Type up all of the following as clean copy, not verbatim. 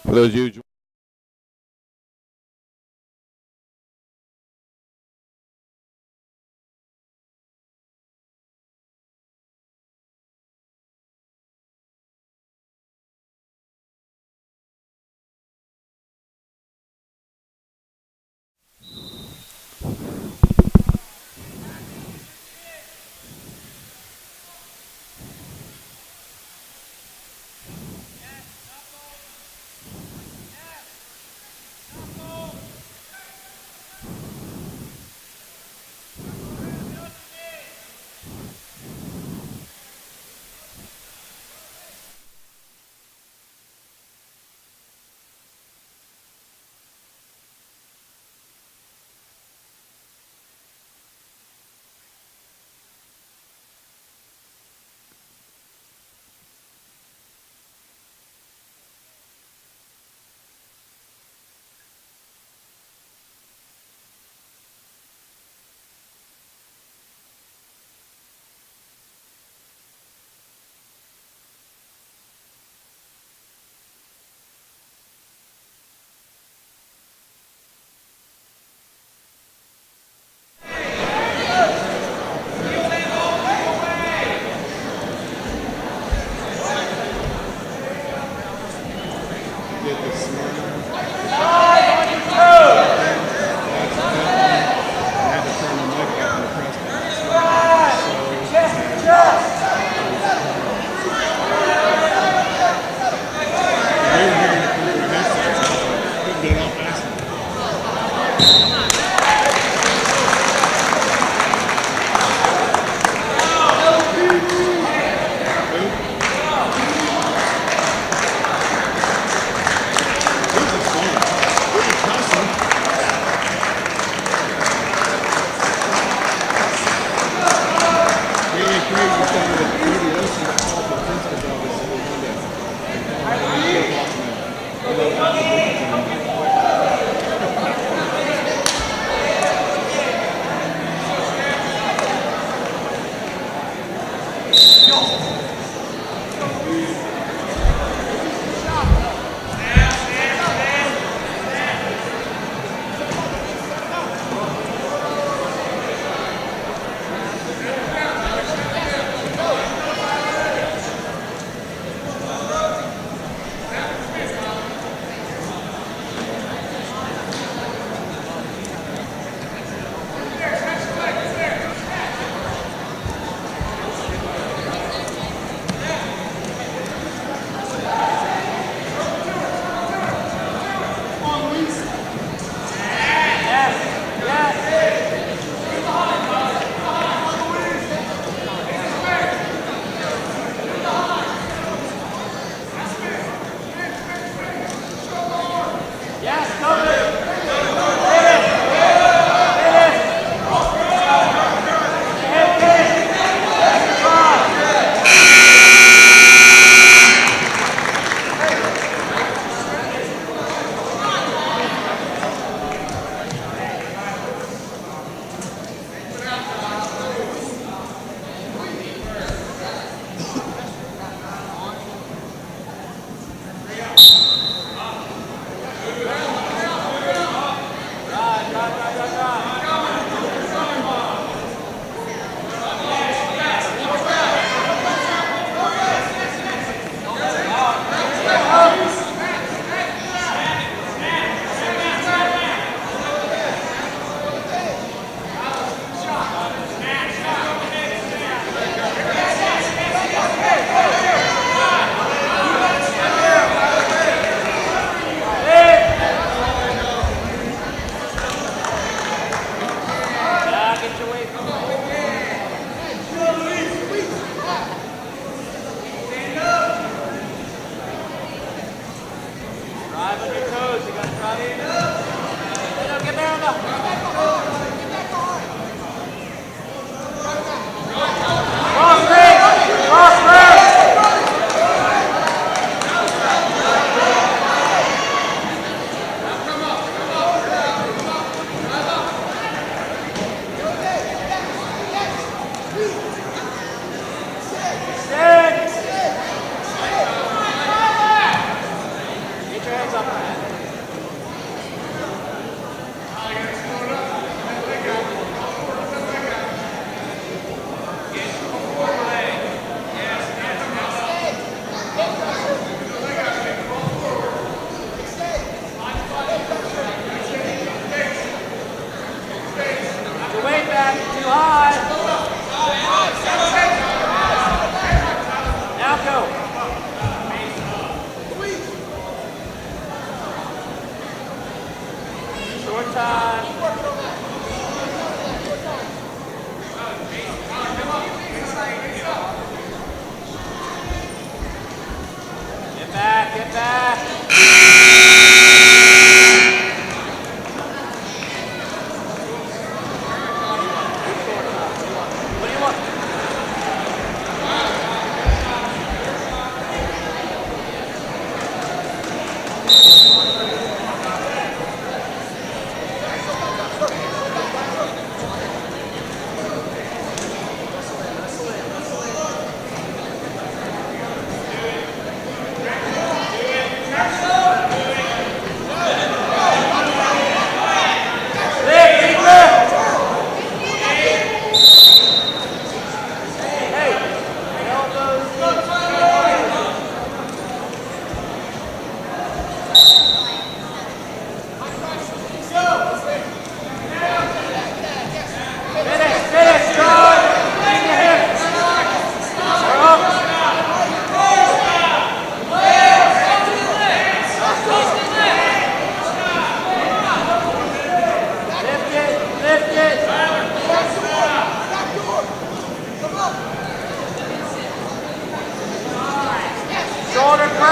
For those of you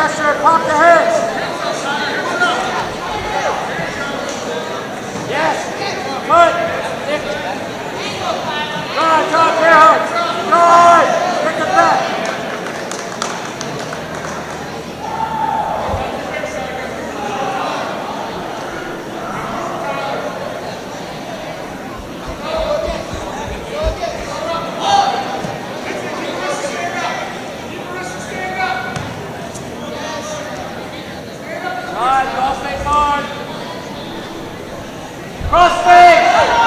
pressure, pop the hips. Yes, good. Drive down. Drive, get the back. Drive, don't make hard. Cross face.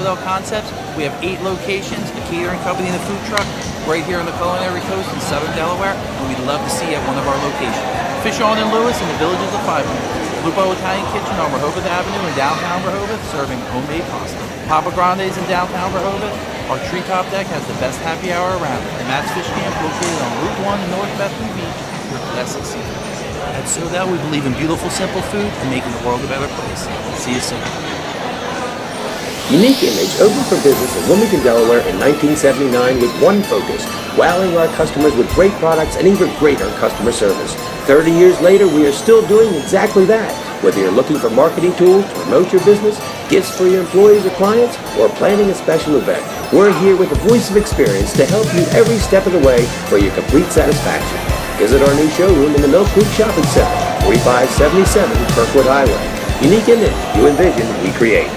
parallel concepts. We have 8 locations, a catering company and a food truck right here on the Culinary Coast in Southern Delaware, and we'd love to see you at one of our locations. Fish On in Lewis and the Villages of 5 Minutes. Lupo Italian Kitchen on Rehoboth Avenue in downtown Rehoboth, serving homemade pasta. Papa Grande's in downtown Rehoboth. Our treetop deck has the best happy hour around it, and that's Fish Camp located on Route 1 in North Bethany Beach, your classic seafood. At SoDal, we believe in beautiful, simple food and making the world a better place. See you soon. Unique Image opened for business in Wilmington, Delaware in 1979 with one focus: wowing our customers with great products and even greater customer service. 30 years later, we are still doing exactly that. Whether you're looking for marketing tools to promote your business, gifts for your employees or clients, or planning a special event, we're here with a voice of experience to help you every step of the way for your complete satisfaction. Visit our new showroom in the Mill Creek Shopping Center, 4577 Kirkwood Highway. Unique Image, you envision, we create.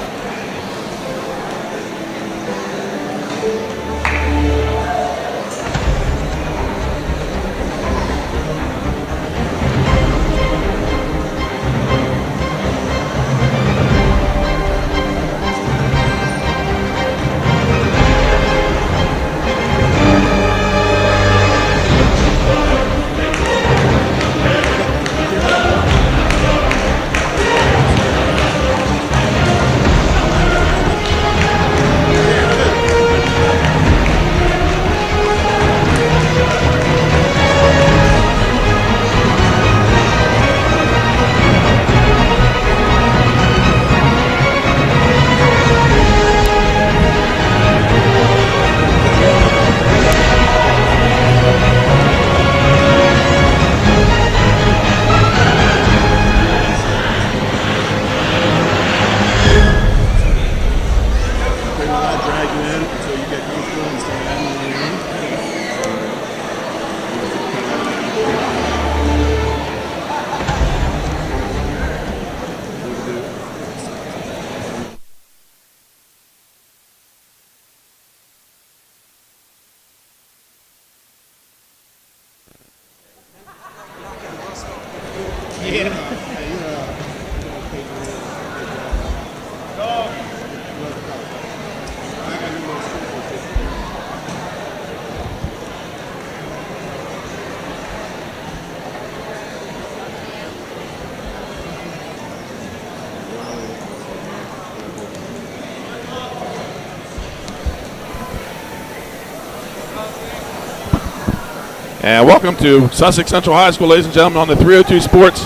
And welcome to Sussex Central High School, ladies and gentlemen, on the 302 Sports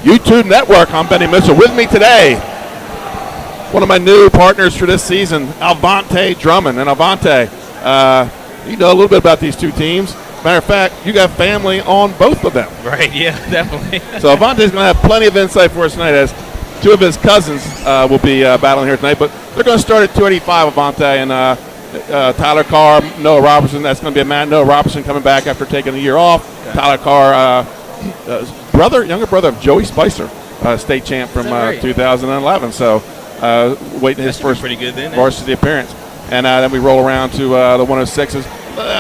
YouTube Network. I'm Benny Mitchell. With me today, one of my new partners for this season, Alvante Drummond. And Alvante, you know a little bit about these two teams. Matter of fact, you got family on both of them. Right, yeah, definitely. So Alvante's going to have plenty of insight for us tonight, as two of his cousins will be battling here tonight. But they're going to start at 285, Alvante, and Tyler Carr, Noah Robertson. That's going to be a man. Noah Robertson coming back after taking a year off. Okay. Tyler Carr, younger brother of Joey Spicer, state champ from 2011. So waiting his first pretty good then, varsity appearance. And then we roll around to the 106s.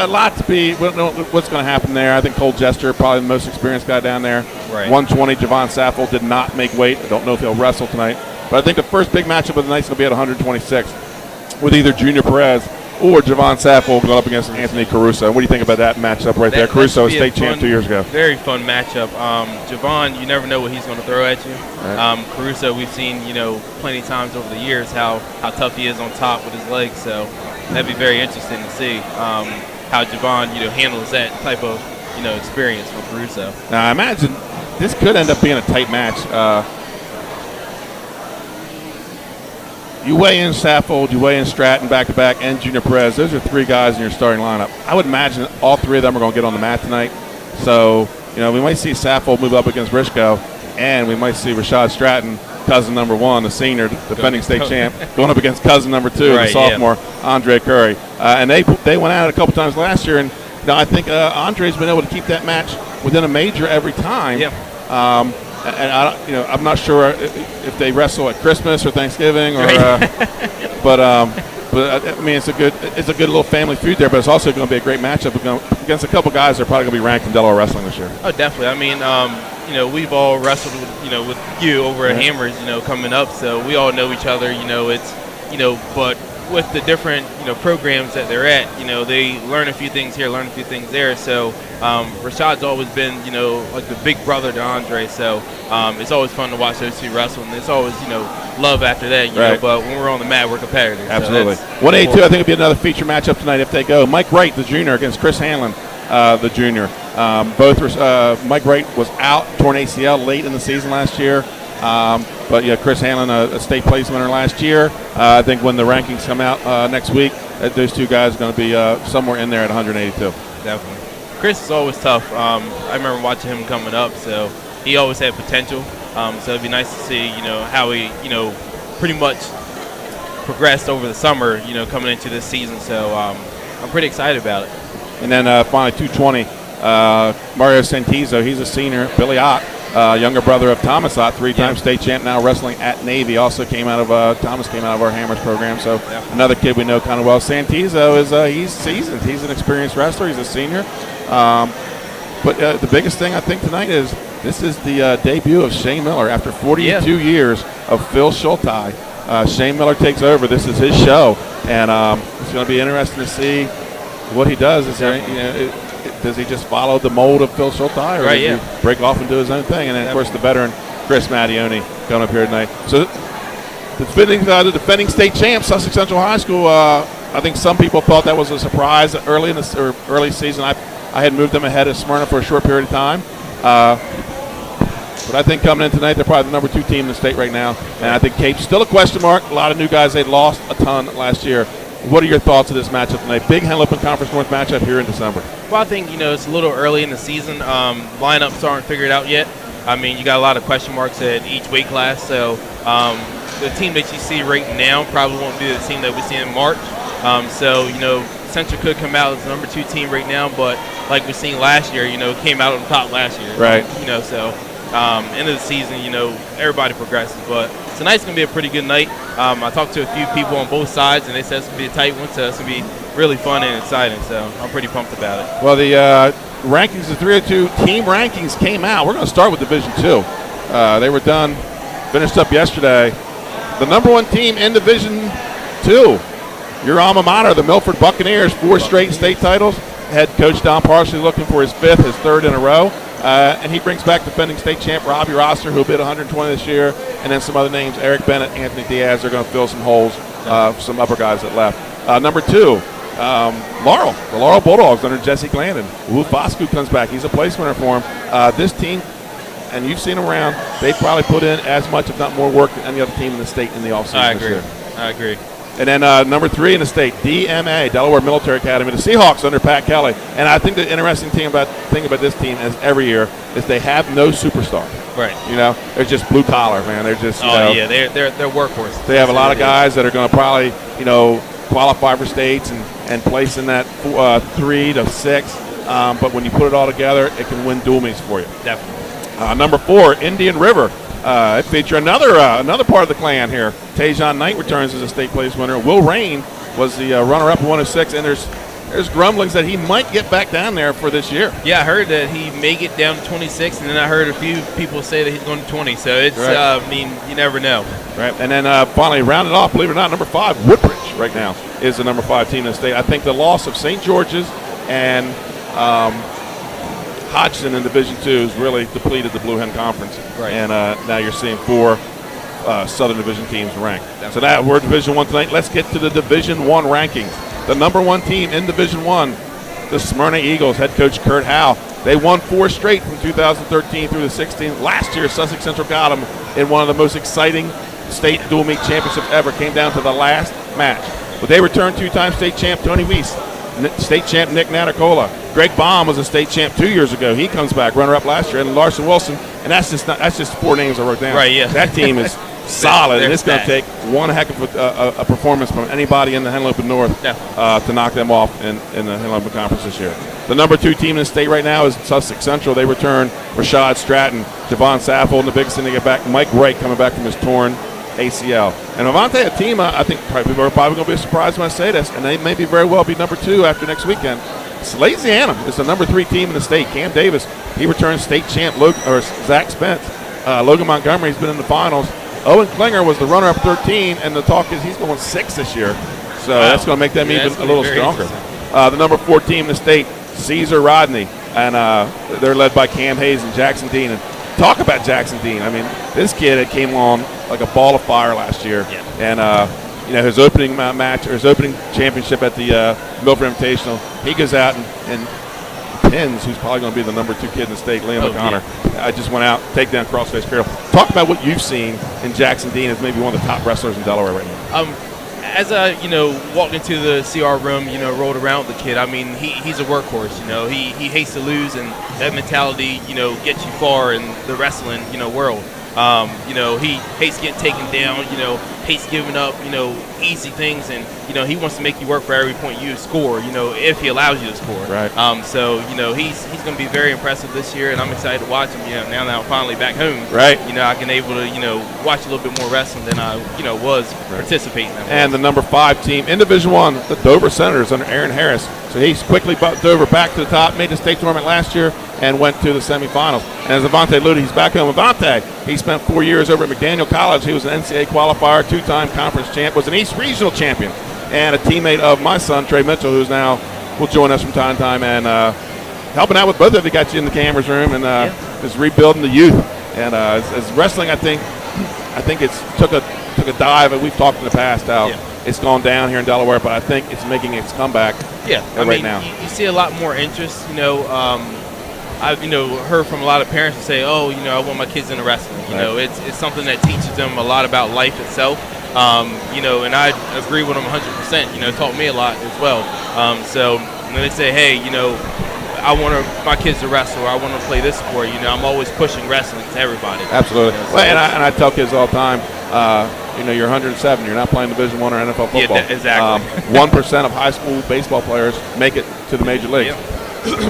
A lot to be. We don't know what's going to happen there. I think Cole Jester, probably the most experienced guy down there. Right. 120, Javon Saffold did not make weight. I don't know if he'll wrestle tonight. But I think the first big matchup of the night is going to be at 126 with either Junior Perez or Javon Saffold going up against Anthony Caruso. What do you think about that matchup right there? Caruso, a state champ 2 years ago. Very fun matchup. Javon, you never know what he's going to throw at you. Right. Caruso, we've seen, plenty of times over the years how tough he is on top with his legs. So that'd be very interesting to see how Javon, handles that type of, experience for Caruso. Now, I imagine this could end up being a tight match. You weigh in Saffold, you weigh in Stratton back-to-back, and Junior Perez. Those are three guys in your starting lineup. I would imagine all three of them are going to get on the mat tonight. So, we might see Saffold move up against Rishko, and we might see Rashad Stratton, cousin number one, the senior, defending state champ, going up against cousin number two, the sophomore, Andre Curry. And they went at it a couple times last year, and I think Andre's been able to keep that match within a major every time. Yeah. And I'm not sure if they wrestle at Christmas or Thanksgiving, or, but I mean it's a good little family feud there. But it's also going to be a great matchup against a couple guys that are probably going to be ranked in Delaware wrestling this year. Oh, definitely. I mean, we've all wrestled with you over at Hammers, coming up, so we all know each other. but with the different, programs that they're at, they learn a few things here, learn a few things there. So Rashad's always been, like the big brother to Andre. So it's always fun to watch those two wrestle, and it's always, love after that, Right. But when we're on the mat, we're competitors. Absolutely. So 182, I think, would be another feature matchup tonight if they go. Mike Wright, the junior, against Chris Hanlon, the junior. Mike Wright was out, torn ACL late in the season last year. But Chris Hanlon, a state place winner last year. I think when the rankings come out next week, those two guys are going to be somewhere in there at 182. Definitely. Chris is always tough. I remember watching him coming up, so he always had potential. So it'd be nice to see, how he, pretty much progressed over the summer, coming into this season. So I'm pretty excited about it. And then finally 220, Mario Santizo, he's a senior. Billy Ott, younger brother of Thomas Ott, three-time state champ, now wrestling at Navy. Also Thomas came out of our Hammers program, so another kid we know kind of well. Santizo he's seasoned. He's an experienced wrestler. He's a senior. But the biggest thing I think tonight is this is the debut of Shane Miller after 42 years of Phil Schultai. Shane Miller takes over. This is his show, and it's going to be interesting to see what he does. Does he just follow the mold of Phil Schultai, or does he break off and do his own thing? And then, of course, the veteran Chris Mattioni coming up here tonight. So the defending state champ, Sussex Central High School, I think some people thought that was a surprise early season. I had moved them ahead of Smyrna for a short period of time. But I think coming in tonight, they're probably the number 2 team in the state right now. And I think Cape's still a question mark. A lot of new guys. They lost a ton last year. What are your thoughts of this matchup tonight? Big Henlopen Conference North matchup here in December. Well, I think, it's a little early in the season. Lineups aren't figured out yet. I mean, you got a lot of question marks at each weight class. So the team that you see right now probably won't be the team that we see in March. Central could come out as the number 2 team right now, but like we seen last year, came out on top last year. Right. End of the season, everybody progresses. But tonight's going to be a pretty good night. I talked to a few people on both sides, and they said it's going to be a tight one, so it's going to be really fun and exciting. So I'm pretty pumped about it. Well, the rankings, the 302 team rankings came out. We're going to start with Division 2. They were finished up yesterday. The number 1 team in Division 2, your alma mater, the Milford Buccaneers, 4 straight state titles. Head coach Don Parsley looking for his 5th, his 3rd in a row. And he brings back defending state champ Robbie Rosser, who bid 120 this year, and then some other names, Eric Bennett, Anthony Diaz. They're going to fill some holes, some upper guys that left. Number 2, Laurel, the Laurel Bulldogs under Jesse Glandon. Wu Foscu comes back. He's a place winner for him. This team, and you've seen them around, they probably put in as much, if not more, work than any other team in the state in the offseason this year. I agree. And then number 3 in the state, DMA, Delaware Military Academy, the Seahawks under Pat Kelly. And I think the interesting thing about this team, as every year, is they have no superstar. Right. They're just blue collar, man. They're just they're workhorses. They have a lot of guys that are going to probably qualify for states and place in that 3 to 6. But when you put it all together, it can win dual meets for you. Definitely. Number 4, Indian River. It features another part of the clan here. Tajon Knight returns as a state place winner. Will Rain was the runner-up at 106, and there's grumblings that he might get back down there for this year. Yeah, I heard that he may get down to 26, and then I heard a few people say that he's going to 20. So it's, right. You never know. Right, and then finally rounded off, believe it or not, number 5, Woodbridge right now is the number 5 team in the state. I think the loss of St. George's and Hodgson in Division 2 has really depleted the Blue Hen Conference. Right. And now you're seeing 4 Southern Division teams ranked. Definitely. So that we're Division 1 tonight. Let's get to the Division 1 rankings. The number 1 team in Division 1, the Smyrna Eagles, head coach Kurt Howe. They won 4 straight from 2013 through the 16. Last year, Sussex Central got them in one of the most exciting state dual meet championships ever. Came down to the last match. But they returned 2-time state champ Tony Weiss, state champ Nick Natacola. Greg Baum was a state champ 2 years ago. He comes back, runner-up last year. And Larson Wilson, and that's just 4 names I wrote down. Right, yeah. That team is solid, and it's going to stacked. take one heck of a performance from anybody in the Henlopen North to knock them off in the Henlopen Conference this year. The number 2 team in the state right now is Sussex Central. They return Rashad Stratton, Javon Saffold, and the biggest thing they get back, Mike Wright coming back from his torn ACL. And Avante Atima, I think people are probably going to be surprised when I say this, and they may be very well be number 2 after next weekend. Louisiana is the number 3 team in the state. Cam Davis, he returns state champ Zach Spence. Logan Montgomery's been in the finals. Owen Klinger was the runner-up 13, and the talk is he's going 6 this year. So that's going to make them even a little stronger. The number 4 team in the state, Caesar Rodney, and they're led by Cam Hayes and Jackson Dean. And talk about Jackson Dean. I mean, this kid came on like a ball of fire last year. Yeah. And his opening match, or his opening championship at the Milford Invitational, he goes out and pins who's probably going to be the number 2 kid in the state, Liam O'Connor. Yeah. I just went out, take down crossface Carroll. Talk about what you've seen in Jackson Dean as maybe one of the top wrestlers in Delaware right now. As I, walked into the CR room, rolled around with the kid, I mean, he's a workhorse, he hates to lose, and that mentality, gets you far in the wrestling, world. He hates getting taken down, hates giving up, easy things, and, he wants to make you work for every point you score, if he allows you to score. Right. So, he's going to be very impressive this year, and I'm excited to watch him, now that I'm finally back home. Right. I can able to, watch a little bit more wrestling than I, was participating in. And the number 5 team in Division I, the Dover Senators under Aaron Harris. So he's quickly bumped Dover back to the top, made the state tournament last year, and went to the semifinals. And as Avante alluded, he's back home. Avante, he spent 4 years over at McDaniel College. He was an NCAA qualifier, 2-time conference champ, was an East Regional champion, and a teammate of my son, Trey Mitchell, who's now will join us from time to time and helping out with both of you. Got you in the cameras room and just rebuilding the youth. And as wrestling, I think it's took a dive, and we've talked in the past how it's gone down here in Delaware, but I think it's making its comeback. Yeah, now. You see a lot more interest. I've heard from a lot of parents who say, "Oh, I want my kids into wrestling." It's something that teaches them a lot about life itself. And I agree with them 100%. It taught me a lot as well. So when they say, "Hey, I want my kids to wrestle, or I want to play this sport," I'm always pushing wrestling to everybody. Absolutely. And I tell kids all the time, you're 107. You're not playing Division I or NFL football. Yeah, exactly. 1% of high school baseball players make it to the major leagues.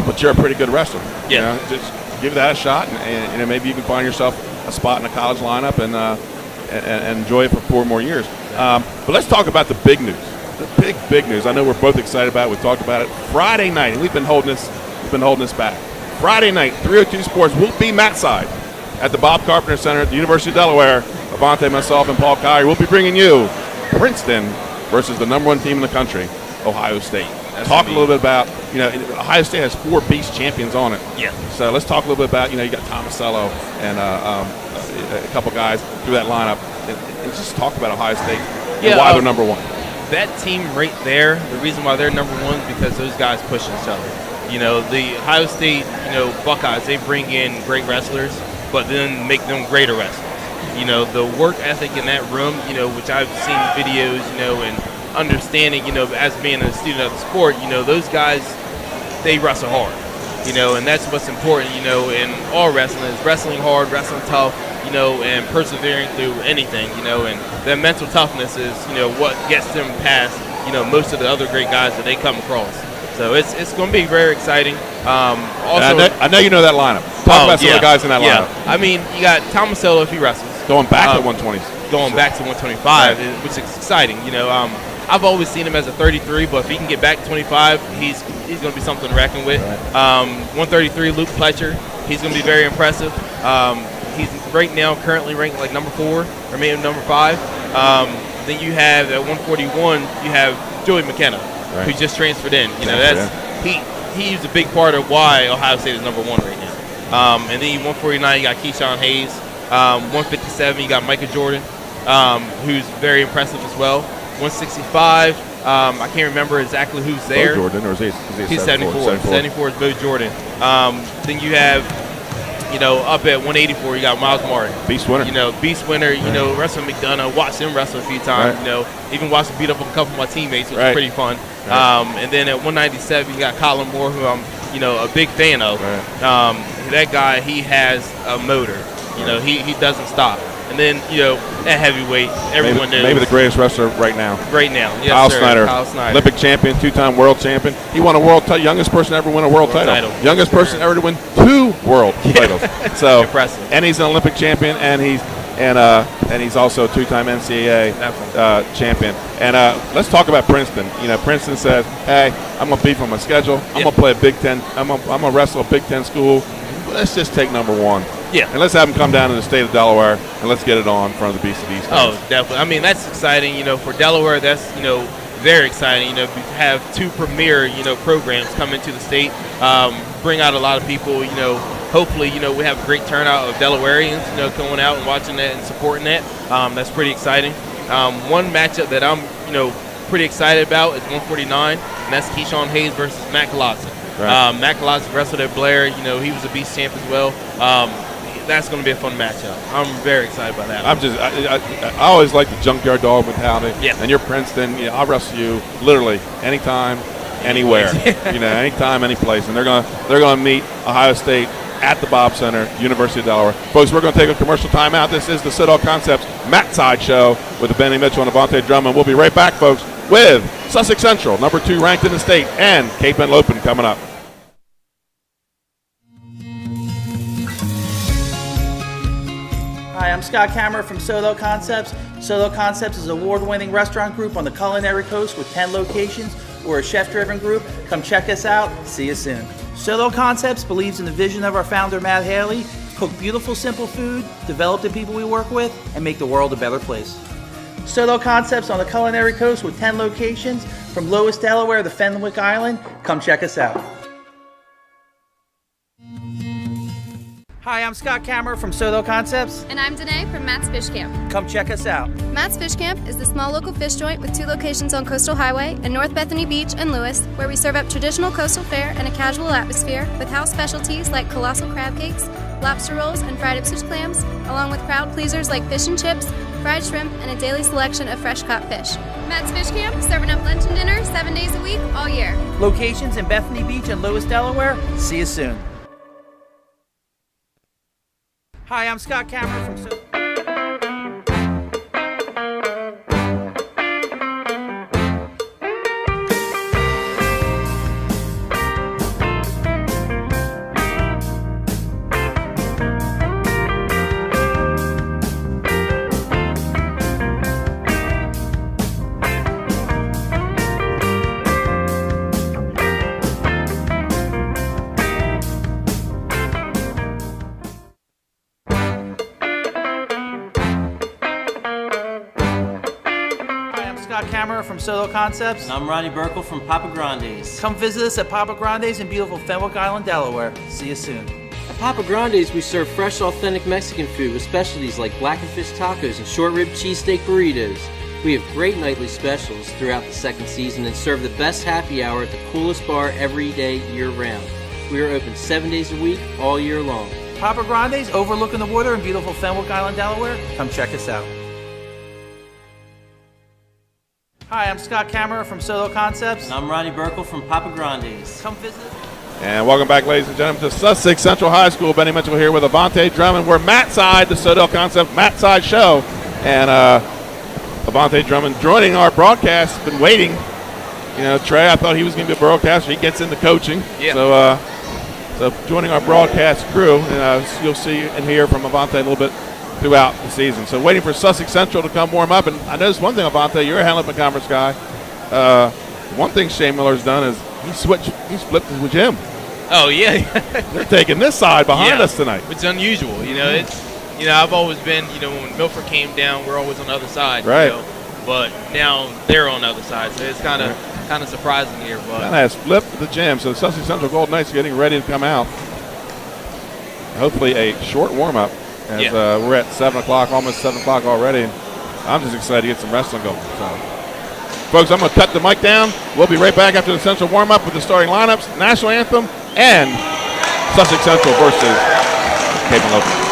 But you're a pretty good wrestler. Yeah. Just give that a shot, and maybe you can find yourself a spot in a college lineup and enjoy it for 4 more years. But let's talk about the big news. The big news. I know we're both excited about it. We've talked about it. Friday night, and we've been holding this back. Friday night, 302 Sports will be mat side at the Bob Carpenter Center at the University of Delaware. Avante, myself, and Paul Collier will be bringing you Princeton versus the number 1 team in the country, Ohio State. Talk a little bit about, Ohio State has 4 beast champions on it. Yeah. So let's talk a little bit about, you got Tomasello and a couple guys through that lineup, and just talk about Ohio State and why they're number 1. That team right there, the reason why they're number 1 is because those guys push each other. The Ohio State, Buckeyes, they bring in great wrestlers, but then make them greater wrestlers. The work ethic in that room, which I've seen videos, and understanding, as being a student of the sport, those guys, they wrestle hard, and that's what's important, in all wrestling is wrestling hard, wrestling tough, and persevering through anything, and that mental toughness is, what gets them past, most of the other great guys that they come across. So it's going to be very exciting. Also, I know you know that lineup. Talk about some of the guys in that lineup. I mean, you got Tomasello if he wrestles. Going back to 120s. Going back to 125, which is exciting. I've always seen him as a 33, but if he can get back to 25, he's going to be something to reckon with. 133, Luke Pletcher, he's going to be very impressive. He's right now currently ranked like number 4 or maybe number 5. Then you have at 141, you have Joey McKenna, who just transferred in. He's a big part of why Ohio State is number 1 right now. And then 149, you got Keyshawn Hayes. 157, you got Micah Jordan, who's very impressive as well. 165, I can't remember exactly who's there. Bo Jordan, or is he He's 74. 74 is Bo Jordan. Then you have, up at 184, you got Miles Martin. Beast winner. Beast winner, wrestling McDonough. Watched him wrestle a few times, even watched him beat up a couple of my teammates, which was pretty fun. And then at 197, you got Colin Moore, who I'm, a big fan of. That guy, he has a motor. He doesn't stop. And then, at heavyweight, everyone knows. Maybe the greatest wrestler right now. Right now, yes, Kyle sir. Snyder. Kyle Snyder. Olympic champion, 2-time world champion. He won a world title. Youngest person to ever win a world title. Youngest person ever to win 2 world titles. So impressive. And he's an Olympic champion, and he's also a 2-time NCAA champion. And let's talk about Princeton. Princeton says, "Hey, I'm gonna beef on my schedule. I'm gonna play a Big Ten. I'm gonna wrestle a Big Ten school. Let's just take number 1." Yeah. And let's have them come down to the state of Delaware, and let's get it on in front of the BCDs. Oh, definitely. I mean, that's exciting. For Delaware, that's, very exciting, to have two premier, programs come into the state, bring out a lot of people, hopefully, we have a great turnout of Delawareans, going out and watching that and supporting that. That's pretty exciting. One matchup that I'm, pretty excited about is 149, and that's Keyshawn Hayes versus Matt Colazzo. Right. Matt Colazzo wrestled at Blair. He was a beast champ as well. That's going to be a fun matchup. I'm very excited about that. I always like the junkyard dog mentality. Yeah. And you're Princeton. I'll wrestle you literally anytime, anywhere. Anytime, any place. And they're gonna meet Ohio State at the Bob Center, University of Delaware. Folks, we're going to take a commercial timeout. This is the Sit-All Concepts Mat Side Show with Benny Mitchell and Avante Drummond. We'll be right back, folks, with Sussex Central, number 2 ranked in the state, and Cape Henlopen coming up. Hi, I'm Scott Kammerer from Soto Concepts. Soto Concepts is an award-winning restaurant group on the Culinary Coast with 10 locations. We're a chef-driven group. Come check us out. See you soon. Soto Concepts believes in the vision of our founder, Matt Haley: cook beautiful, simple food, develop the people we work with, and make the world a better place. Soto Concepts on the Culinary Coast with 10 locations from Lewis, Delaware to Fenwick Island. Come check us out. Hi, I'm Scott Kammerer from Soto Concepts. And I'm Danae from Matt's Fish Camp. Come check us out. Matt's Fish Camp is the small local fish joint with 2 locations on Coastal Highway in North Bethany Beach and Lewis, where we serve up traditional coastal fare in a casual atmosphere with house specialties like colossal crab cakes, lobster rolls, and fried Ipswich clams, along with crowd pleasers like fish and chips, fried shrimp, and a daily selection of fresh caught fish. Matt's Fish Camp, serving up lunch and dinner 7 days a week, all year. Locations in Bethany Beach and Lewis, Delaware. See you soon. Hi, I'm Scott Kammerer from Soto. Kammerer from Soto Concepts. And I'm Ronnie Burkle from Papa Grande's. Come visit us at Papa Grande's in beautiful Fenwick Island, Delaware. See you soon. At Papa Grande's, we serve fresh, authentic Mexican food with specialties like blackened fish tacos and short rib cheesesteak burritos. We have great nightly specials throughout the second season and serve the best happy hour at the coolest bar every day year-round. We are open 7 days a week, all year long. Papa Grande's, overlooking the water in beautiful Fenwick Island, Delaware. Come check us out. Hi, I'm Scott Kammerer from Soto Concepts. And I'm Ronnie Burkle from Papa Grande's. Come visit. And welcome back, ladies and gentlemen, to Sussex Central High School. Benny Mitchell here with Avante Drummond. We're Mat Side, the Soto Concepts Mat Side Show. And Avante Drummond joining our broadcast. Been waiting. Trey, I thought he was going to be a broadcaster. He gets into coaching. Yeah. So joining our broadcast crew. And you'll see and hear from Avante a little bit throughout the season. So waiting for Sussex Central to come warm up. And I noticed one thing, Avante, you're a Henlopen Conference guy. One thing Shane Miller's done is he's flipped his gym. Oh, yeah. They're taking this side behind us tonight. It's unusual. It's, I've always been, when Milford came down, we're always on the other side. Right. But now they're on the other side. So it's kind of surprising here. But Kind of has flipped the gym. So the Sussex Central Golden Knights getting ready to come out. Hopefully a short warm-up. As we're at 7 o'clock, almost 7 o'clock already. And I'm just excited to get some wrestling going. So, folks, I'm going to cut the mic down. We'll be right back after the Central warm-up with the starting lineups, national anthem, and Sussex Central versus Cape Henlopen.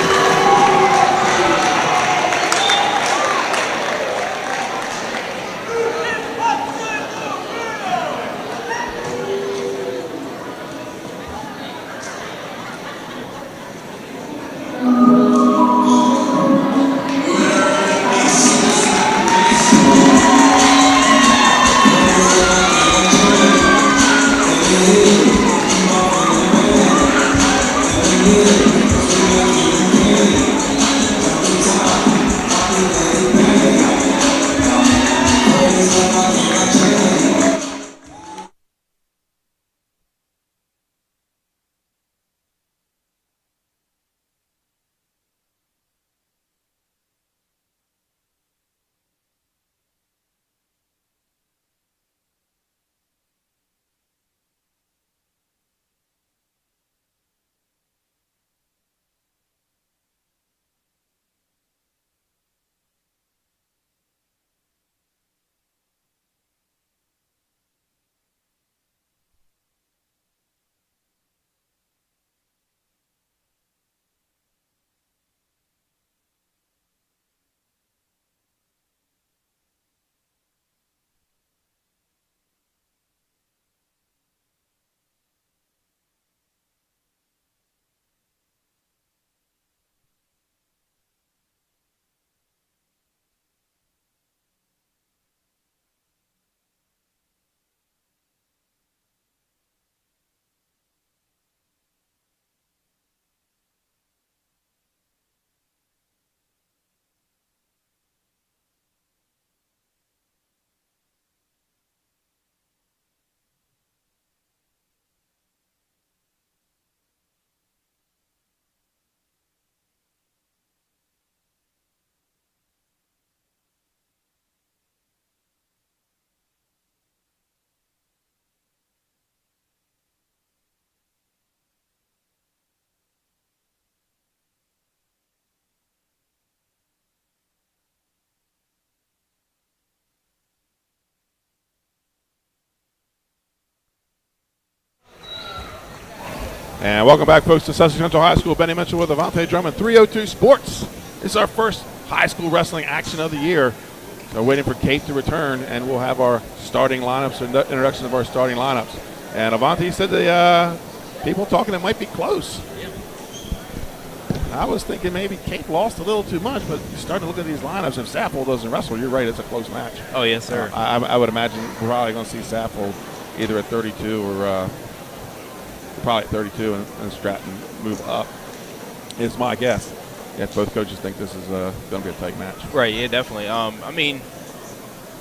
And welcome back, folks, to Sussex Central High School. Benny Mitchell with Avante Drummond, 302 Sports. This is our first high school wrestling action of the year. So waiting for Kate to return, and we'll have our starting lineups, introduction of our starting lineups. And Avante said the people talking it might be close. I was thinking maybe Kate lost a little too much, but you start to look at these lineups. If Saffold doesn't wrestle, you're right, it's a close match. Oh, yes, sir. I would imagine we're probably going to see Saffold either at 32 or probably at 32 and Stratton move up, is my guess. Yes, both coaches think this is going to be a tight match. Right, yeah, definitely. I mean,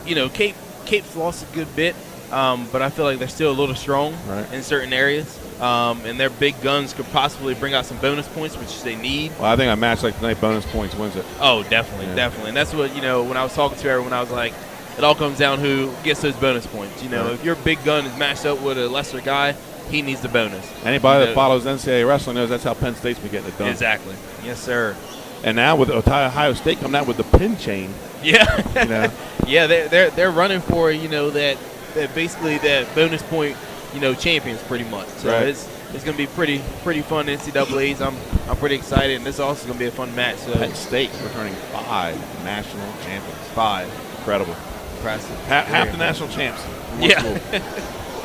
you know, Cape's lost a good bit, but I feel like they're still a little strong in certain areas. And their big guns could possibly bring out some bonus points, which they need. Well, I think a match like tonight, bonus points wins it. Oh, definitely, definitely. And that's what, you know, when I was talking to everyone, I was like, it all comes down who gets those bonus points. You know, if your big gun is matched up with a lesser guy, he needs the bonus. Anybody that follows NCAA wrestling knows that's how Penn State's been getting it done. Exactly. Yes, sir. And now with Ohio State coming out with the pin chain. Yeah. You know. Yeah, they're running for, you know, that basically that bonus point, you know, champions pretty much. So it's going to be pretty fun NCAAs. I'm pretty excited, and this is also going to be a fun match. So Penn State returning 5 national champions. 5. Incredible. Impressive. Half the national champs. Yeah.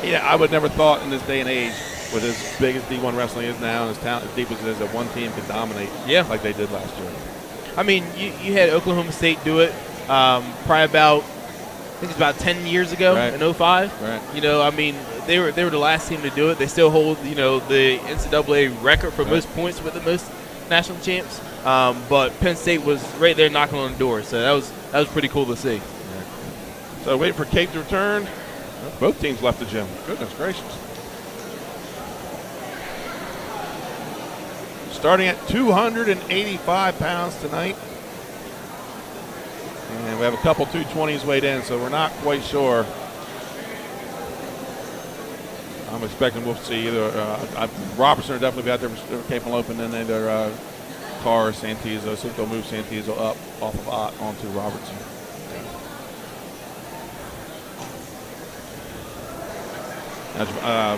Yeah, I would never thought in this day and age, with as big as D1 wrestling is now and as talent as deep as it is, that one team could dominate like they did last year. I mean, you had Oklahoma State do it probably about, I think it's about 10 years ago in 05. Right. You know, I mean, they were the last team to do it. They still hold, you know, the NCAA record for most points with the most national champs. But Penn State was right there knocking on the door, so that was pretty cool to see. Right. So waiting for Cape to return. Both teams left the gym. Goodness gracious. Starting at 285 pounds tonight. And we have a couple 220s weighed in, so we're not quite sure. I'm expecting we'll see either Robertson will definitely be out there for Cape Henlopen, and then either Carr or Santizo. See if they'll move Santizo up off of Ott onto Robertson. Now,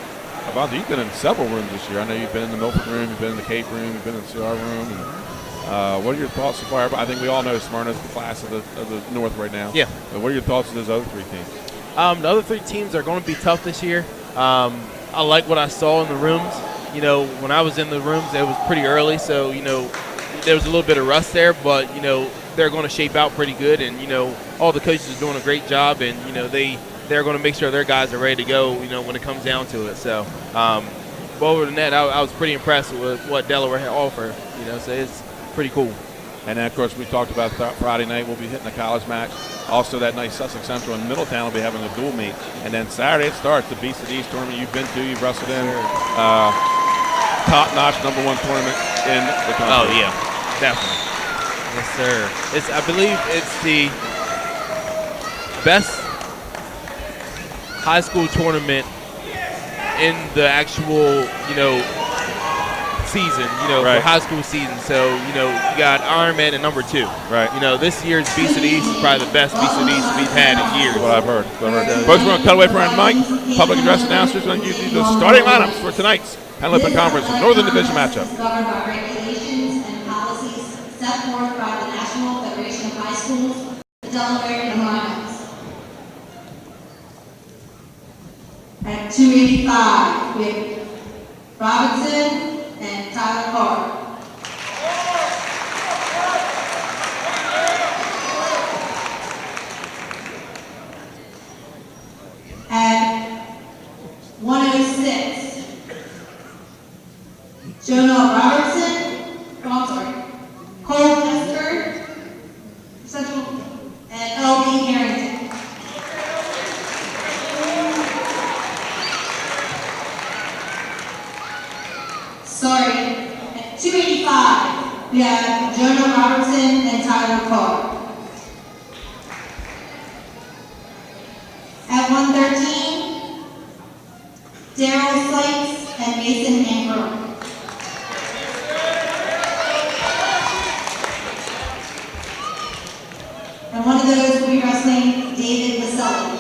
Avante, you've been in several rooms this year. I know you've been in the Milford room, you've been in the Cape room, you've been in the CR room. And, what are your thoughts so far? I think we all know Smyrna's the class of the North right now. Yeah. But what are your thoughts of those other 3 teams? The other 3 teams are going to be tough this year. I like what I saw in the rooms. You know, when I was in the rooms, it was pretty early, so, you know, there was a little bit of rust there, but, you know, they're going to shape out pretty good, and, you know, all the coaches are doing a great job, and, you know, they're going to make sure their guys are ready to go, you know, when it comes down to it. So, but other than that, I was pretty impressed with what Delaware had offered, you know, so it's pretty cool. And then, of course, we talked about Friday night, we'll be hitting a college match. Also, that night, Sussex Central and Middletown will be having a dual meet. And then Saturday, it starts the Beast of the East tournament you've been to, you've wrestled in. Top-notch #1 tournament in the country. Oh, yeah, definitely. Yes, sir. I believe it's the best high school tournament in the actual, you know, season, you know, for high school season. So, you know, you got Ironman at #2. Right. You know, this year's Beast of the East is probably the best Beast of the East we've had in years. That's what I've heard. Folks, we're going to cut away from our mic. Public address announcers going to give you the starting lineups for tonight's Henlopen Conference Northern Division matchup. Governed by regulations and policies set forth by the National Federation of High Schools, the Delaware and Ohio. At 285, we have Robinson and Tyler Carr. At 106, Jonah Robertson, Cole Hester, Central, and L.B. Harrington. Sorry, at 285, we have Jonah Robertson and Tyler Carr. At 113, Daryl Sykes and Mason Ambrose. And one of those will be wrestling David Maselli.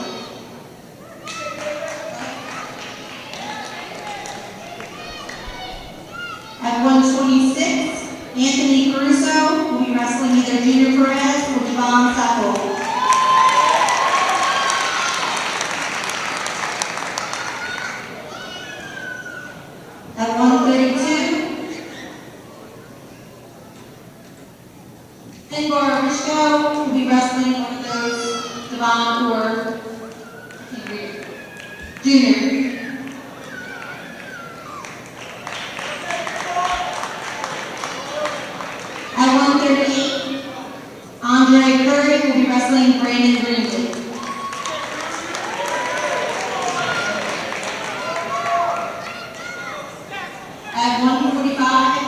Junior. At 138, Andre Curry will be wrestling Brandon Greenwood. At 145,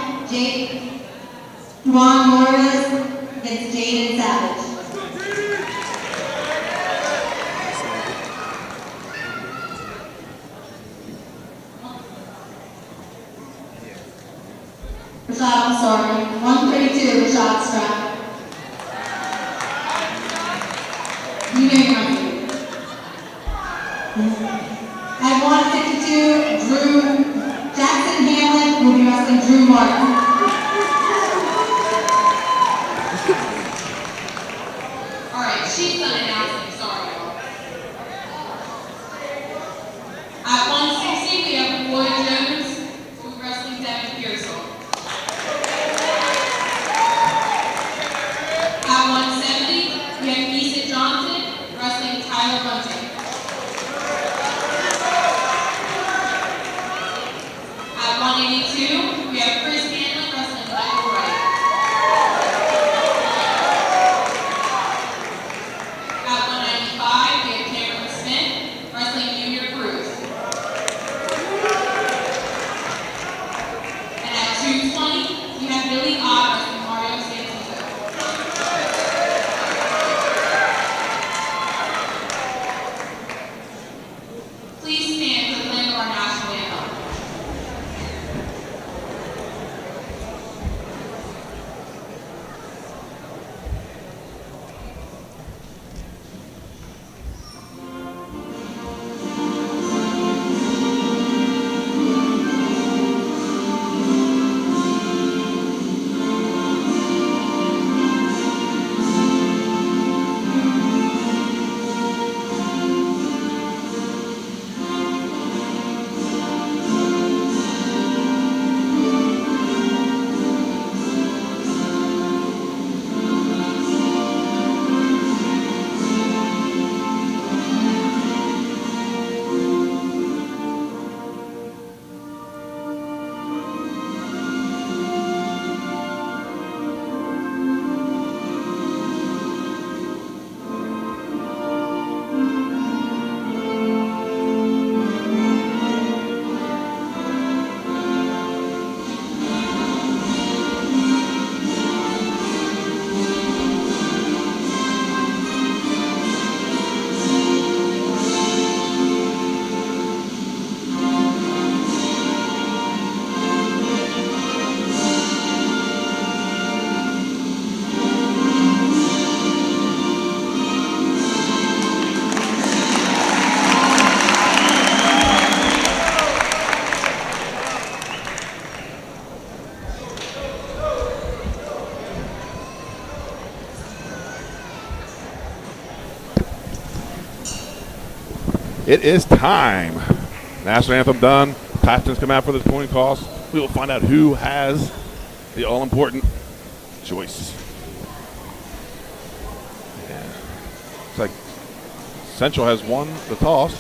Juan Morales against Jaden Savage. Rashad, I'm sorry. 132, Rashad Strap. You know you're not here. At 152, Jackson Hamlin will be wrestling Drew Martin. Alright, she's done announcing, sorry y'all. At 160, we have Floyd Jones, who is wrestling Devin Pearsall. At 170, we have Lisa Johnson, wrestling Tyler Bunting. At 182, we have Chris Hanlon wrestling Michael Wright. At 195, we have Cameron Smith wrestling Junior Cruz. And at 220, we have Billy Ott wrestling Mario Santito. Please stand for the playing of our national anthem. It is time. National anthem done. Captains come out for the coin toss. We will find out who has the all-important choice. Yeah. Looks like Central has won the toss.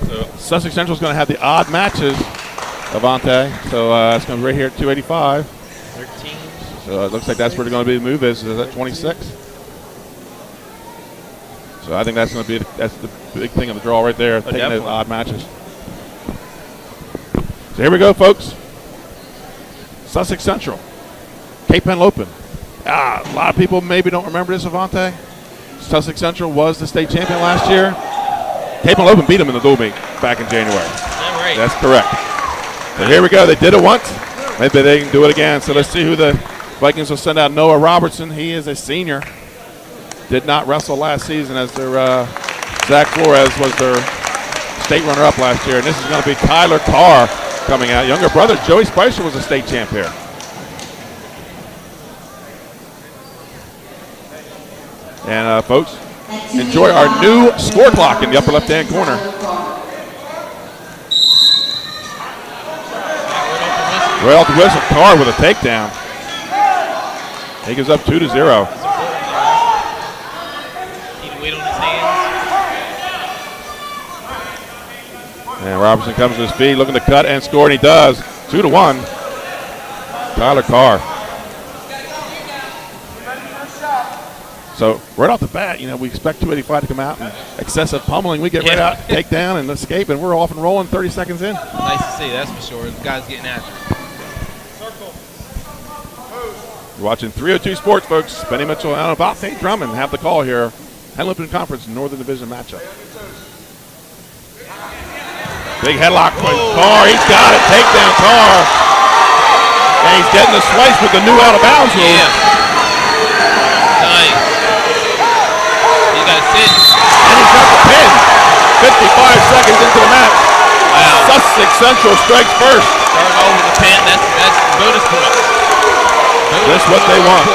So Sussex Central is going to have the odd matches, Avante. So it's going to be right here at 285. 13. So it looks like that's where going to be the move is at 26. So I think that's going to be that's the big thing of the draw right there, taking those odd matches. So here we go, folks. Sussex Central, Cape Henlopen. A lot of people maybe don't remember this, Avante. Sussex Central was the state champion last year. Cape Henlopen beat them in the dual meet back in January. Is that right? That's correct. So here we go. They did it once. Maybe they can do it again. So let's see who the Vikings will send out. Noah Robertson. He is a senior. Did not wrestle last season as their Zach Flores was their state runner-up last year. And this is going to be Tyler Carr coming out. Younger brother Joey Spicer was a state champ here. And folks, enjoy our new score clock in the upper left-hand corner. Right off the whistle, Carr with a takedown. He goes up 2-0. Need to wait on his hands. And Robertson comes to his feet, looking to cut and score, and he does. 2-1. Tyler Carr. So right off the bat, we expect 285 to come out and excessive pummeling. We get right out, take down, and escape, and we're off and rolling 30 seconds in. Nice to see, that's for sure. The guy's getting after it. You're watching 302 Sports, folks. Benny Mitchell and Abate Drummond have the call here. Henlopen Conference Northern Division matchup. Big headlock by Carr. He's got it. Takedown Carr. And he's getting the slice with the new out of bounds move. Yeah. Nice. He got it. And he's got the pin. 55 seconds into the match. Wow. Sussex Central strikes first. Starting over the pin. That's bonus point. That's what they want.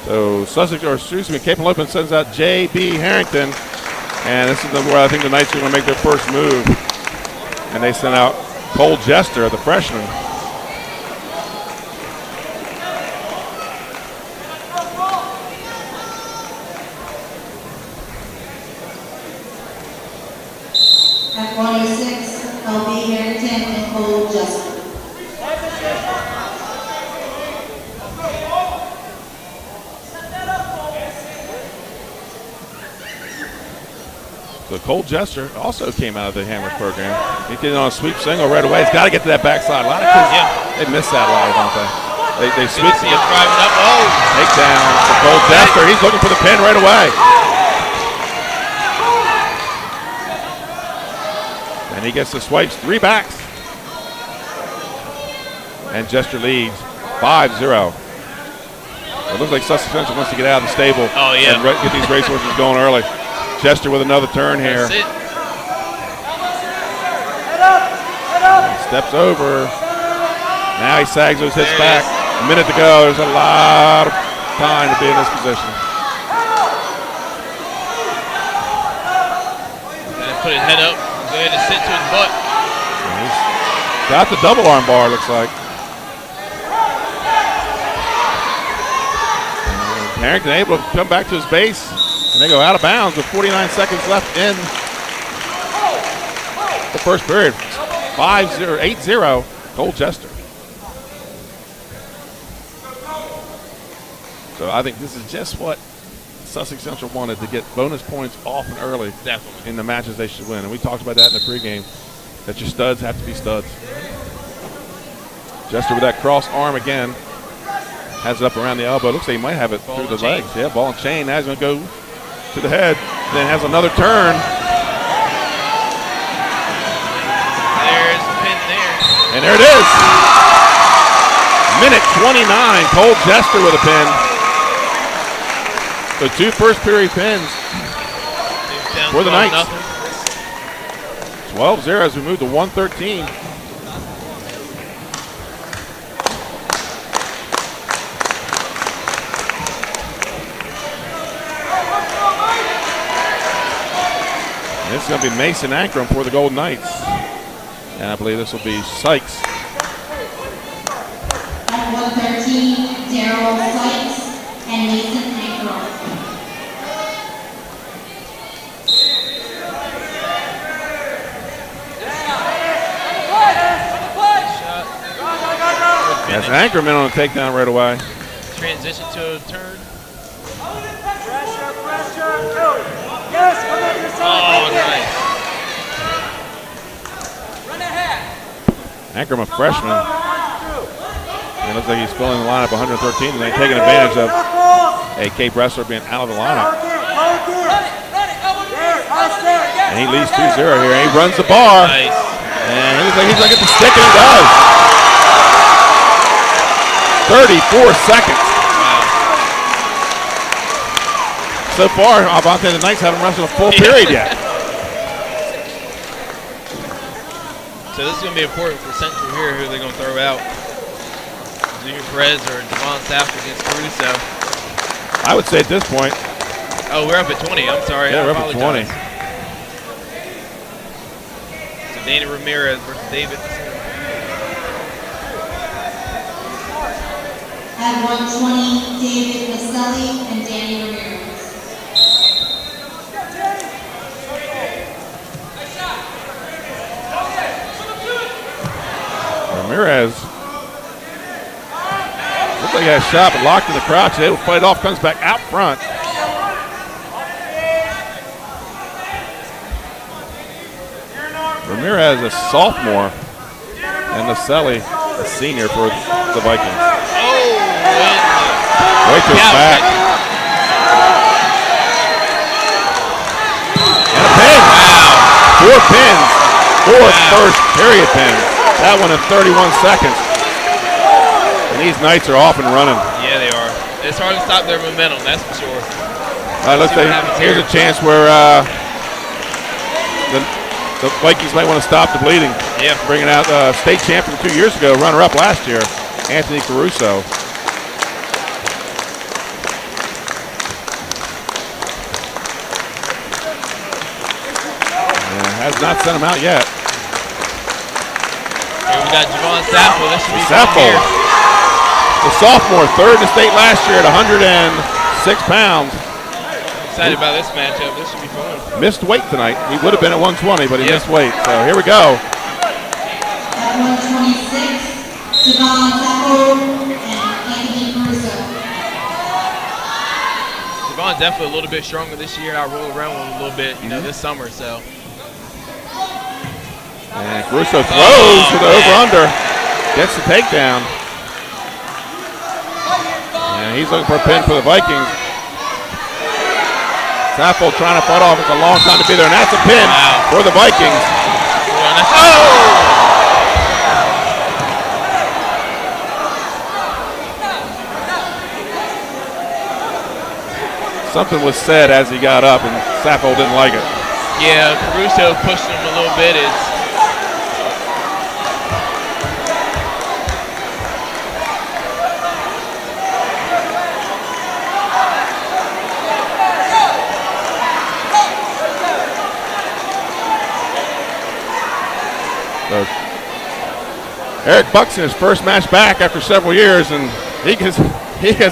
So Sussex, Cape Henlopen sends out J.B. Harrington, and this is where I think the Knights are going to make their first move. And they sent out Cole Jester, the freshman. At 106, L.B. Harrington and Cole Jester. So Cole Jester also came out of the Hammers program. He did it on a sweep single right away. He's got to get to that backside. A lot of kids, they miss that a lot, don't they? They sweep to get driving up. Oh, takedown for Cole Jester. He's looking for the pin right away. And he gets the swipes, 3 backs. And Jester leads 5-0. It looks like Sussex Central wants to get out of the stable and get these racehorses going early. Jester with another turn here. That's it. Steps over. Now he sags those hips back. A minute to go. There's a lot of time to be in this position. And put his head up. Go ahead and sit to his butt. He's got the double arm bar, looks like. And Harrington able to come back to his base. And they go out of bounds with 49 seconds left in the first period. 5-0, 8-0, Cole Jester. So I think this is just what Sussex Central wanted, to get bonus points off and early. Definitely. In the matches they should win. And we talked about that in the pregame, that your studs have to be studs. Jester with that cross arm again. Has it up around the elbow. Looks like he might have it through the legs. Yeah, ball and chain. Now he's going to go to the head, then has another turn. There's the pin there. And there it is. Minute 29, Cole Jester with a pin. So 2 first period pins for the Knights. 12-0 as we move to 113. This is going to be Mason Ankrum for the Golden Knights. And I believe this will be Sykes. At 113, Daryl Sykes and Mason Ankrum. That's Ankrum in on a takedown right away. Transition to a turn. Yes, come on your side. Oh, nice. Run ahead. Ankrum, a freshman. It looks like he's filling the lineup 113, and they're taking advantage of a Cape wrestler being out of the lineup. And he leads 2-0 here. He runs the bar. Nice. And it looks like he's going to get the stick, and he does. 34 seconds. So far, Abante, the Knights haven't wrestled a full period yet. So this is going to be important for Central here, who they're going to throw out. Junior Perez or Javon Sapp against Caruso. I would say at this point. Oh, we're up at 20. I'm sorry. Yeah, I we're up at 20. So Danny Ramirez versus David. At 120, David Maselli and Danny Ramirez. Ramirez looks like he has a shot, but locked in the crouch. Able to fight it off, comes back out front. Ramirez, a sophomore, and Maselli, a senior for the Vikings. Right to his back. And a pin. Wow. 4 pins. 4 first period pins. That one in 31 seconds. And these Knights are off and running. Yeah, they are. It's hard to stop their momentum, that's for sure. Let's say here's a chance where the Vikings might want to stop the bleeding. Yeah. Bringing out state champion 2 years ago, runner-up last year, Anthony Caruso. Has not sent him out yet. Here we got Javon Sappel. This should be Sappel, the sophomore, third in the state last year at 106 pounds. Excited about this matchup. This should be fun. Missed weight tonight. He would have been at 120, but he missed weight. So here we go. At 126, Javon Sappel and Anthony Caruso. Javon's definitely a little bit stronger this year. I roll around with him a little bit, this summer. So. And Caruso throws for the over-under. Gets the takedown. And he's looking for a pin for the Vikings. Sappel trying to fight off. It's a long time to be there. And that's a pin for the Vikings. Something was said as he got up, and Sappel didn't like it. Yeah, Caruso pushed him a little bit. So Eric Buxton, his first match back after several years, and he gets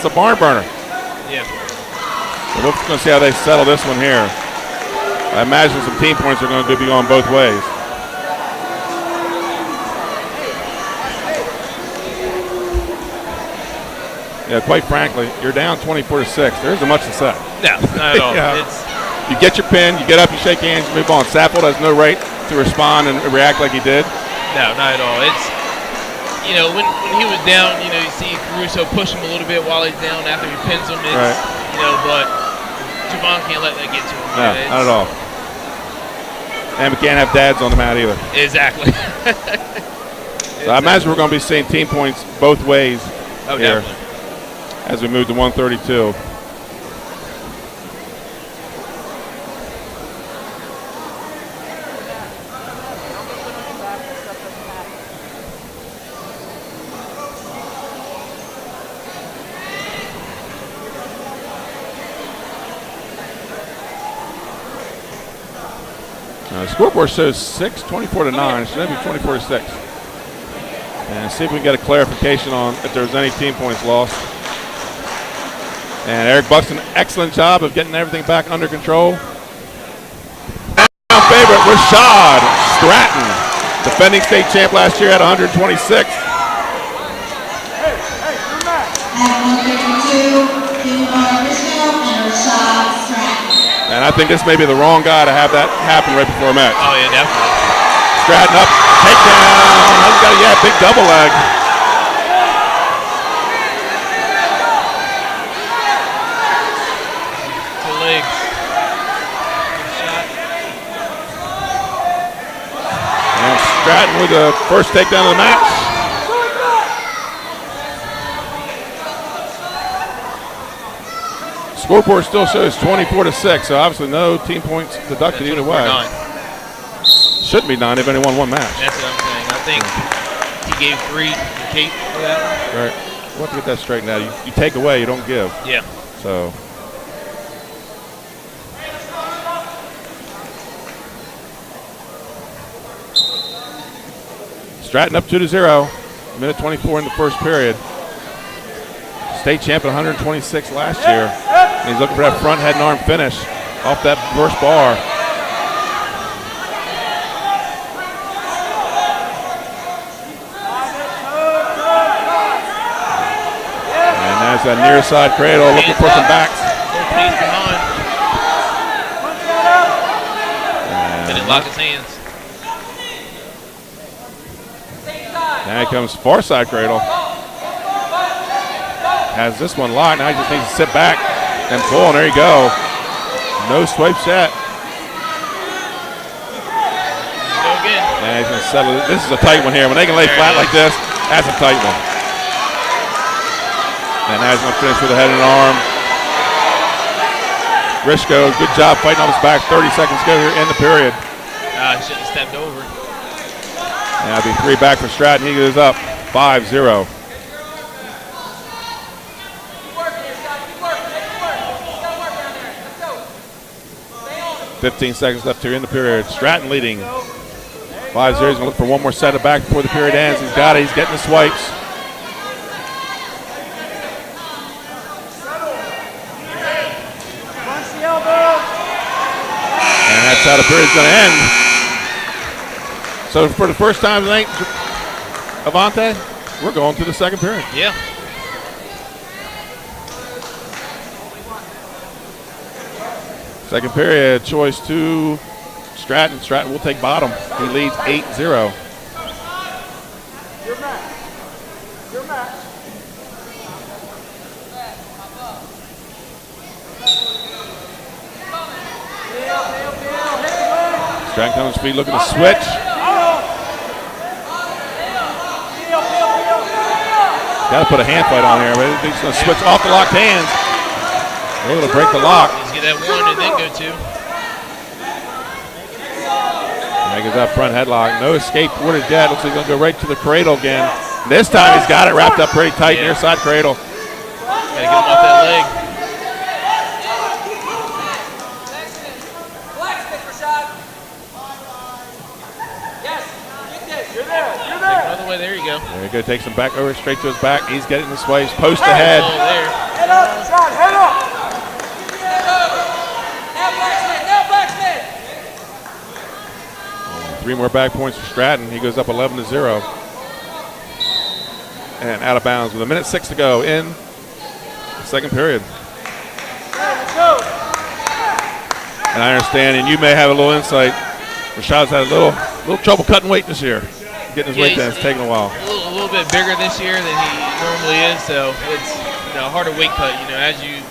a barn burner. Yeah. So we're going to see how they settle this one here. I imagine some team points are going to be going both ways. Yeah, quite frankly, you're down 24-6. There isn't much to say. No, not at all. Yeah. You get your pin, you get up, you shake hands, you move on. Sappel has no right to respond and react like he did. No, not at all. It's, when he was down, you see Caruso push him a little bit while he's down after he pins him. It's, right. But Javon can't let that get to him. No, not at all. And we can't have dads on the mat either. Exactly. So I imagine we're going to be seeing team points both ways here definitely. as we move to 132. Scoreboard shows 24-9. Should be 24-6. And see if we can get a clarification on if there's any team points lost. And Eric Buxton, excellent job of getting everything back under control. Now favorite, Rashad Stratton, defending state champ last year at 126. At 132, Kimbar Bishop and Rashad Stratton. And I think this may be the wrong guy to have that happen right before a match. Oh, yeah, definitely. Stratton up, takedown. Big double leg. Two legs. Good shot. And Stratton with the first takedown of the match. Scoreboard still shows 24-6, so obviously no team points deducted either way. 9. Shouldn't be 9. They've only won one match. That's what I'm saying. think he gave 3 to Kate for that one. Right. We'll have to get that straightened out. You take away, you don't give. Yeah. So. Stratton up 2-0. Minute 24 in the first period. State champion 126 last year. And he's looking for that front head and arm finish off that first bar. And that's that near side cradle looking for some backs. And it lock his hands. Now here comes far side cradle. Has this one locked. Now he just needs to sit back and pull, and there you go. No swipe set. Now he's going to settle it. This is a tight one here. When they can lay flat like this, that's a tight one. And now he's going to finish with a head and arm. Rishko, good job fighting on his back. 30 seconds to go here in the period. Should have stepped over. Now it'll be 3 back for Stratton. He goes up 5-0. $15 seconds left here in the period. Stratton leading 5-0. He's going to look for one more set of back before the period ends. He's got it. He's getting the swipes. And that's how the period's going to end. So for the first time tonight, Avante, we're going to the second period. Yeah. Second period, choice to Stratton. Stratton will take bottom. He leads 8-0. Your match. Your match. Stratton comes to speed, looking to switch. Got to put a hand fight on here, but he's going to switch off the locked hands. Able to break the lock. Let's get that one and then go 2. Makes that front headlock. No escape toward his dead. Looks like he's going to go right to the cradle again. This time he's got it wrapped up pretty tight near side cradle. Gotta get him off that leg. Another way. There you go. There you go. Takes him back over straight to his back. He's getting the swipes. Post ahead. Oh, there. Head up, Sean. Head up. And 3 more back points for Stratton. He goes up 11-0. And out of bounds with 1:06 to go in the second period. And I understand, and you may have a little insight. Rashad's had a little trouble cutting weight this year. Getting his weight down. It's taking a while. A little bit bigger this year than he normally is, so it's a harder weight cut. As you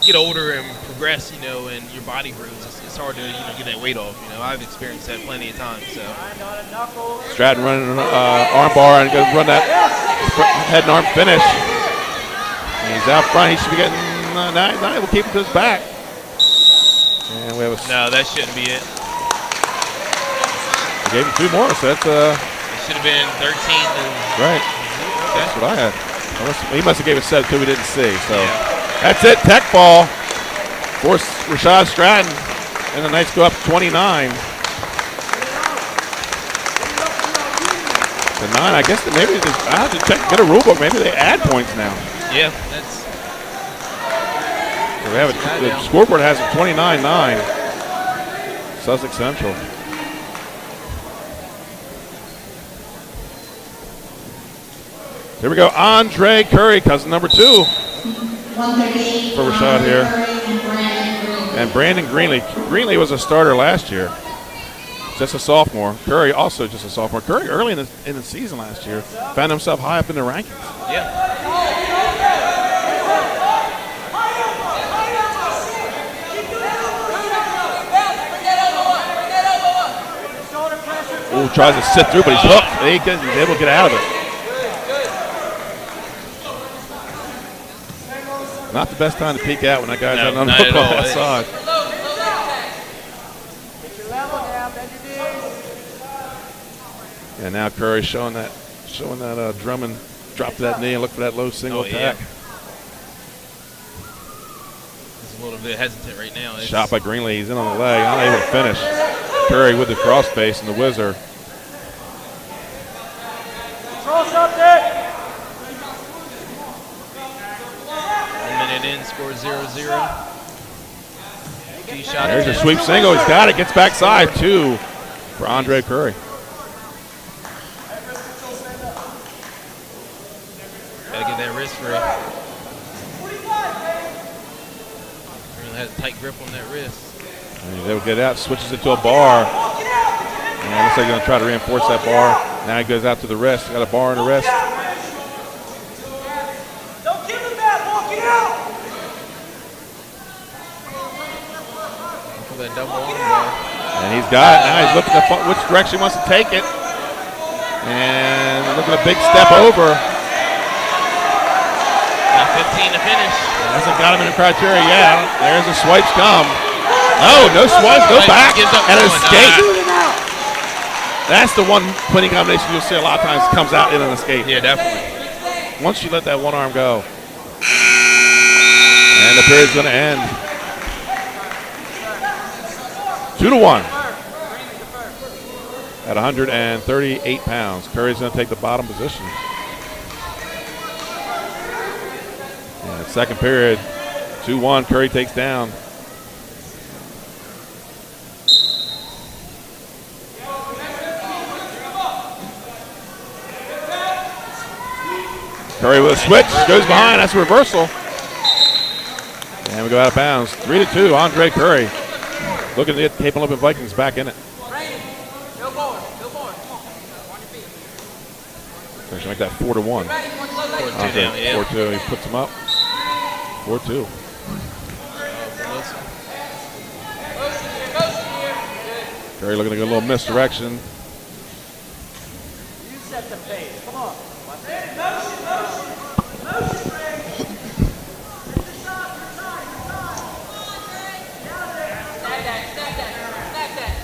get older and progress, and your body grows, it's hard to get that weight off. I've experienced that plenty of times. So Stratton running an arm bar and going to run that head and arm finish. And he's out front. He should be getting not able to keep him to his back. And we have no, that shouldn't be it. Gave him 2 more, so that's it should have been 13. Right. Okay. That's what I had. He must have gave a set too we didn't see. So that's it. Tech ball for Rashad Stratton, and the Knights go up 29 to 9. I guess that maybe I have to check, get a rule book. Maybe they add points now. Yeah, that's. So we have the scoreboard has a 29-9. Sussex Central. Here we go, Andre Curry, cousin number 2 for Rashad here. And Brandon Greenlee. Greenlee was a starter last year, just a sophomore. Curry also just a sophomore. Curry early in the season last year found himself high up in the rankings. Yeah. Ooh, tries to sit through, but he's hooked. He's able to get out of it. Not the best time to peek out when that guy's out on the hook on that side. And now Curry showing that Drummond drop to that knee and look for that low single attack. He's a little bit hesitant right now. Shot by Greenlee. He's in on the leg. Unable to finish. Curry with the crossface and the whizzer. Cross up there. 1 minute in, score 0-0. Shot. There's a sweep single. He's got it. Gets backside. 2 for Andre Curry. Gotta get that wrist free. Really has a tight grip on that wrist. And they'll get out, switches it to a bar. And it looks like they're going to try to reinforce that bar. Now he goes out to the wrist. Got a bar on the wrist. Don't give him that. Walk it out. For that double arm bar. And he's got it. Now he's looking at which direction he wants to take it. And look at a big step over. Got 15 to finish. Hasn't got him in the criteria yet. There's the swipes come. No swipes, go back, and an escape. That's the one winning combination you'll see a lot of times comes out in an escape. Yeah, definitely. Once you let that one arm go. And the period's going to end. 2-1. At 138 pounds. Curry's going to take the bottom position. And second period, 2-1. Curry takes down. Curry with a switch, goes behind, that's a reversal. And we go out of bounds. 3-2, Andre Curry. Looking to get the Henlopen Vikings back in it. They should make that 4-1. 4-2 down, yeah. 4-2, he puts him up. 4-2. Curry looking to get a little misdirection. You set the pace. Come on.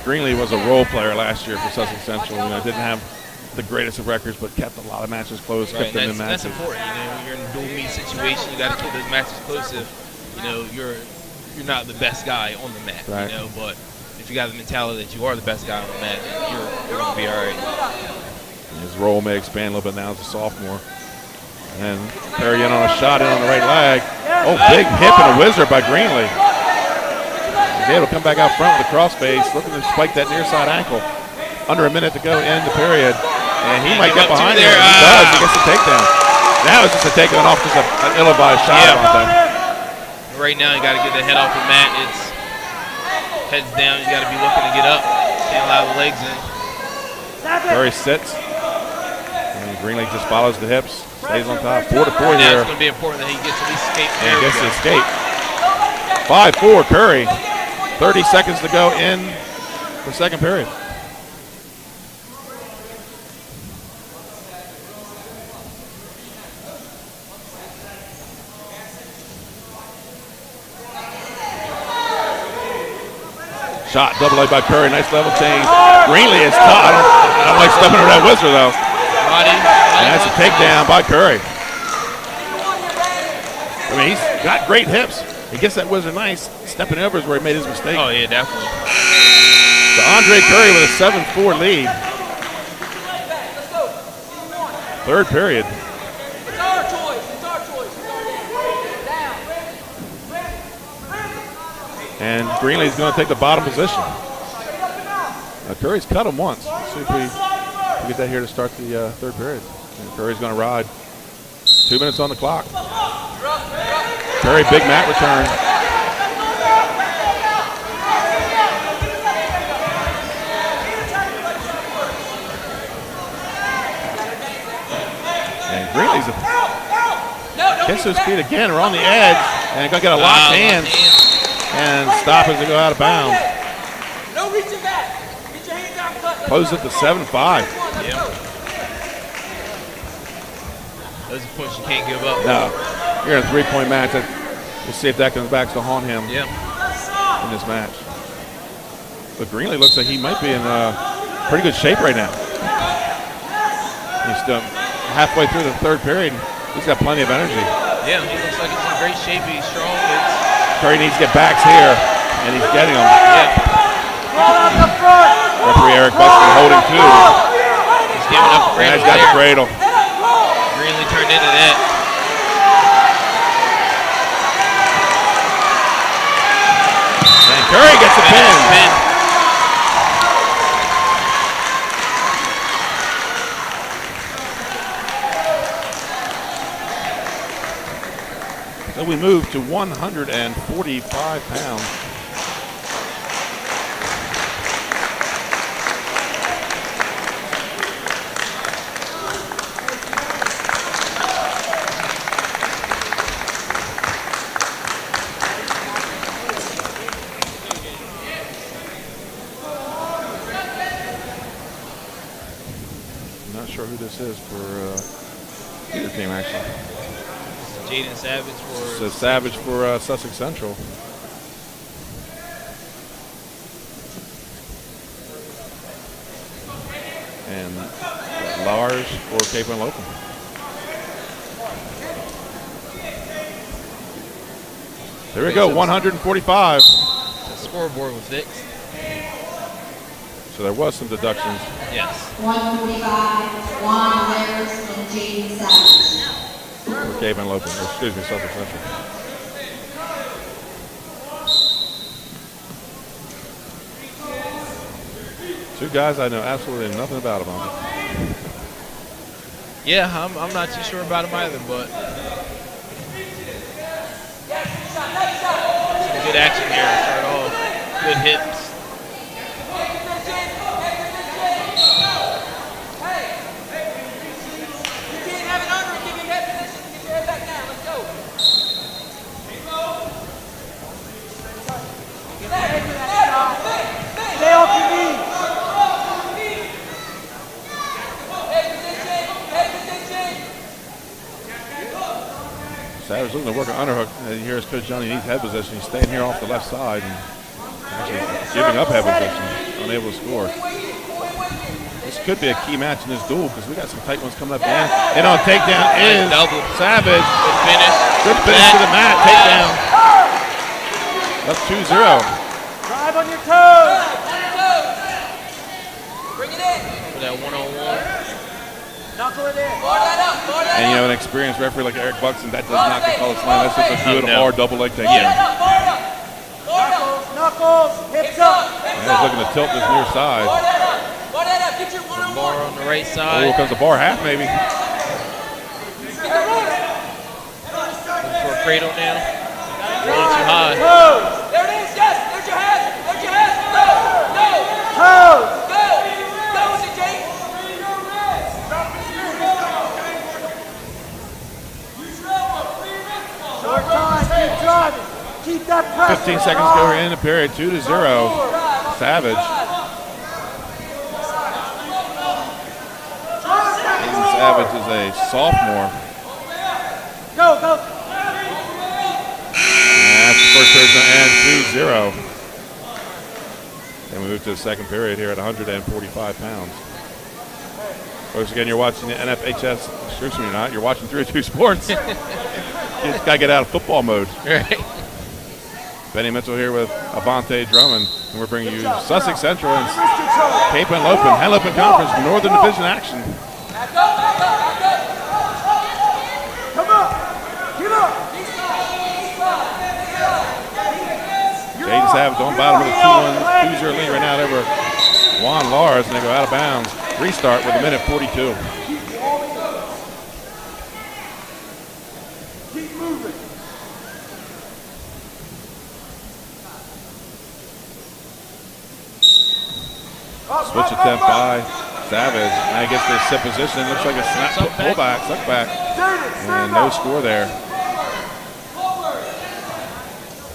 Greenlee was a role player last year for Sussex Central. Didn't have the greatest of records, but kept a lot of matches close, kept them in matches. That's important. You're in a dual meet situation. You got to keep those matches close. If you're not the best guy on the mat, right. But if you got the mentality that you are the best guy on the mat, then you're going to be all right. His role may expand a little bit now as a sophomore. And Curry in on a shot in on the right leg. Oh, big hip and a whizzer by Greenlee. He's able to come back out front with a crossface, looking to spike that near side ankle. Under a minute to go in the period. And he might get behind there. He does. He gets the takedown. Now it's just a takedown off just an ill-advised shot on them. Right now, you got to get the head off the mat. It's heads down. You got to be looking to get up. Can't allow the legs in. Curry sits. And Greenlee just follows the hips. Stays on top. 4-4 Now here. it's going to be important that he gets at least escape. And gets the escape. 5-4 Curry. 30 seconds to go in the second period. Shot, double leg by Curry, nice level change. Greenlee is caught. I don't like stepping over that whizzer though. And that's a takedown by Curry. I mean, he's got great hips. He gets that whizzer nice. Stepping over is where he made his mistake. Oh yeah, definitely. So Andre Curry with a 7-4 lead. Third period. And Greenlee's going to take the bottom position. Now Curry's cut him once. Let's see if we get that here to start the third period. And Curry's going to ride. 2 minutes on the clock. Curry, big mat return. And Greenlee's gets his feet again. We're on the edge. And going to get a locked hand. And stop as they go out of bounds. No reaching back. Get your hands down, cut. Close it to 7-5. Yeah. Those are points you can't give up. No. You're in a 3-point match. We'll see if that comes back to haunt him in this match. But Greenlee looks like he might be in pretty good shape right now. He's still halfway through the third period. He's got plenty of energy. Yeah, he looks like he's in great shape. He's strong. Curry needs to get backs here, and he's getting them. Yeah. Referee Eric Buxton holding two. He's giving up the cradle. And he's got the cradle. Greenlee turned into that. And Curry gets a pin. So we move to 145 pounds. I'm not sure who this is for either team, actually. Jaden Savage for... So Savage for Sussex Central. And Lars for Cape Henlopen. There we go, 145. The scoreboard was fixed. So there was some deductions. Yes. 145, Juan Lares and Jaden Savage. For Cape Henlopen, or excuse me, Sussex Central. Two guys I know absolutely nothing about them. Yeah, I'm not too sure about him either, but some good action here to start off. Good hits. Stay off your knees. Savage looking to work an underhook. And here's Coach Johnny needs head position. He's staying here off the left side and actually giving up head position, unable to score. This could be a key match in this duel because we got some tight ones coming up. And on takedown is Savage. Good finish. Good finish to the mat. Takedown. Up 2-0. Drive on your toes. Bring it in. For that one-on-one. Knuckle it in. And you know, an experienced referee like Eric Buxton, that does not call a slam. That's just a good hard double leg takedown. Knuckles, hips up. And he's looking to tilt this near side. The bar on the right Oh, side. here comes the bar half maybe. Looking for a cradle now. Going too high. Toes. There it is, yes. There's your head. There's your head. Go. Toes. Go. Go with it, Jake. Short time. Keep driving. Keep that pressure. 15 seconds to go in the period. 2-0. Savage. Aiden Savage is a sophomore. Go, go. And that's the first period and 2-0. And we move to the second period here at 145 pounds. Folks, again, you're watching the NFHS. Excuse me, you're not. You're watching 302 Sports. You just got to get out of football mode. Right. Benny Mitchell here with Avante Drummond. And we're bringing you Sussex Central and Cape Henlopen. Henlopen Conference Northern Division action. Back up, back up, back up. Come up. Get up. Jaden Savage on bottom with a 2-0 lead right now over Juan Lars, and they go out of bounds. Restart with 1:42. Keep moving. Switch attempt by Savage. Now he gets to sit position. Looks like a snap pullback, suck back. And no score there.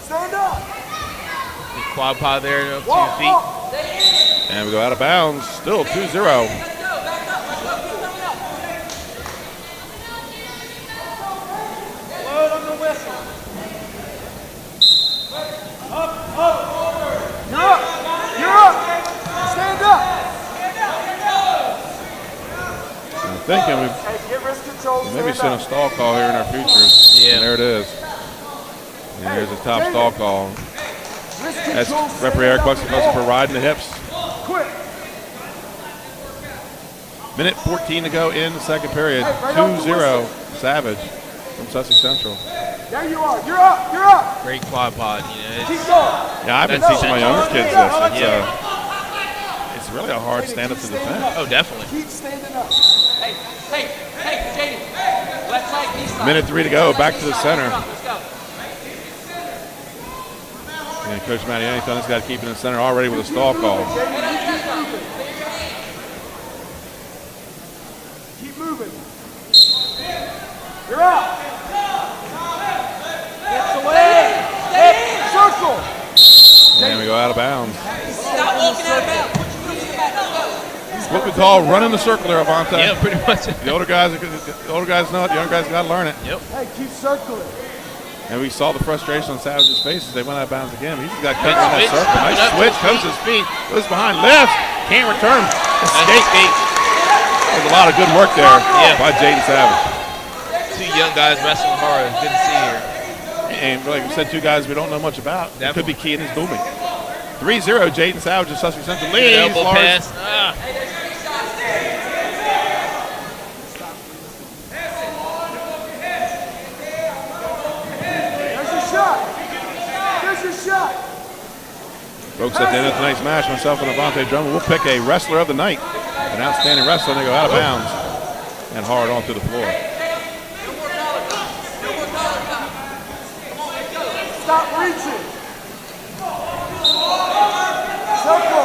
Stand up. Quad pod there up to your feet. And we go out of bounds. Still 2-0. Load on the whistle. Up. You're up. You're up. Stand up. thinking we Hey, get wrist control. maybe stand send a up. stall call here in our futures. Yeah. And there it is. And here's the top stall call. Wrist That's control, referee stand Eric up Buxton and for walk. riding the hips. Quick. Minute 14 to go in the second period. Hey, right off the 2-0 Savage from Sussex Central. There you are. You're up. You're up. Great quad pod. Keep going. Yeah, I've been That's teaching my essential. younger kids this. It's really a hard Jaden, stand-up keep to standing defend. up. Oh, definitely. Keep standing up. Hey, Jaden. Left side, east side. Minute 3 to go. Back to the center. Let's go. And Coach Mattiani telling this guy to keep it in the center already with a stall call. Keep moving. You're up. Hips away. Hip. Circle. And we go out of bounds. Stop walking out of bounds. Put your roots in the back. Let's go. What we call running the circle there, Avante. Yeah, pretty much. The older guys know it. The younger guys got to learn it. Yep. Hey, keep circling. And we saw the frustration on Savage's face as they went out of bounds again. He's got cut in that circle. Nice switch. Comes to his feet. Goes behind. Lifts. Can't return. Escape. There's a lot of good work there by Jaden Savage. Two young guys wrestling hard. Good to see here. And like we said, two guys we don't know much about. That could be key in his booming. 3-0 Jaden Savage of Sussex Central leads. Elbow pass. There's your shot. There's your shot. Folks, at the end of tonight's match, myself and Avante Drummond will pick a wrestler of the night. An outstanding wrestler, and they go out of bounds and hard onto the floor. Stop reaching. Circle.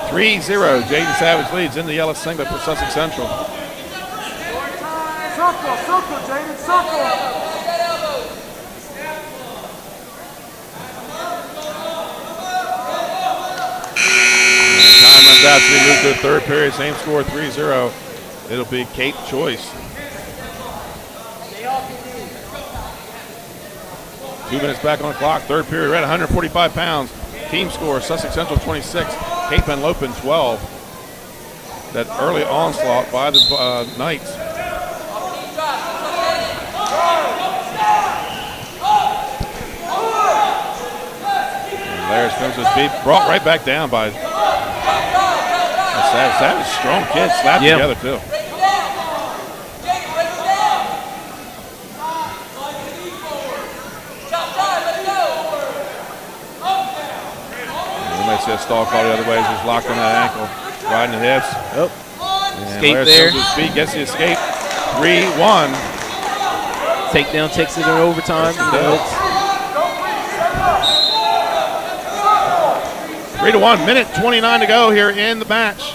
3-0, Jaden Savage leads in the yellow singlet for Sussex Central. Circle, Jaden, circle. Time runs out, so we move to the third period. Same score, 3-0. It'll be Kate Choice. 2 minutes back on the clock. Third period, we're at 145 pounds. Team score, Sussex Central 26, Cape Henlopen 12. That early onslaught by the Knights. And Laris comes to his feet, brought right back down by Savage. Savage, strong kid, slapped together too. You might see a stall call the other way. He's just locked on that ankle, riding the hips. Oh. And Escape Laris there. comes to his feet, gets the escape. 3-1. Takedown takes it in overtime. You know, it's 3-1. Minute 29 to go here in the match.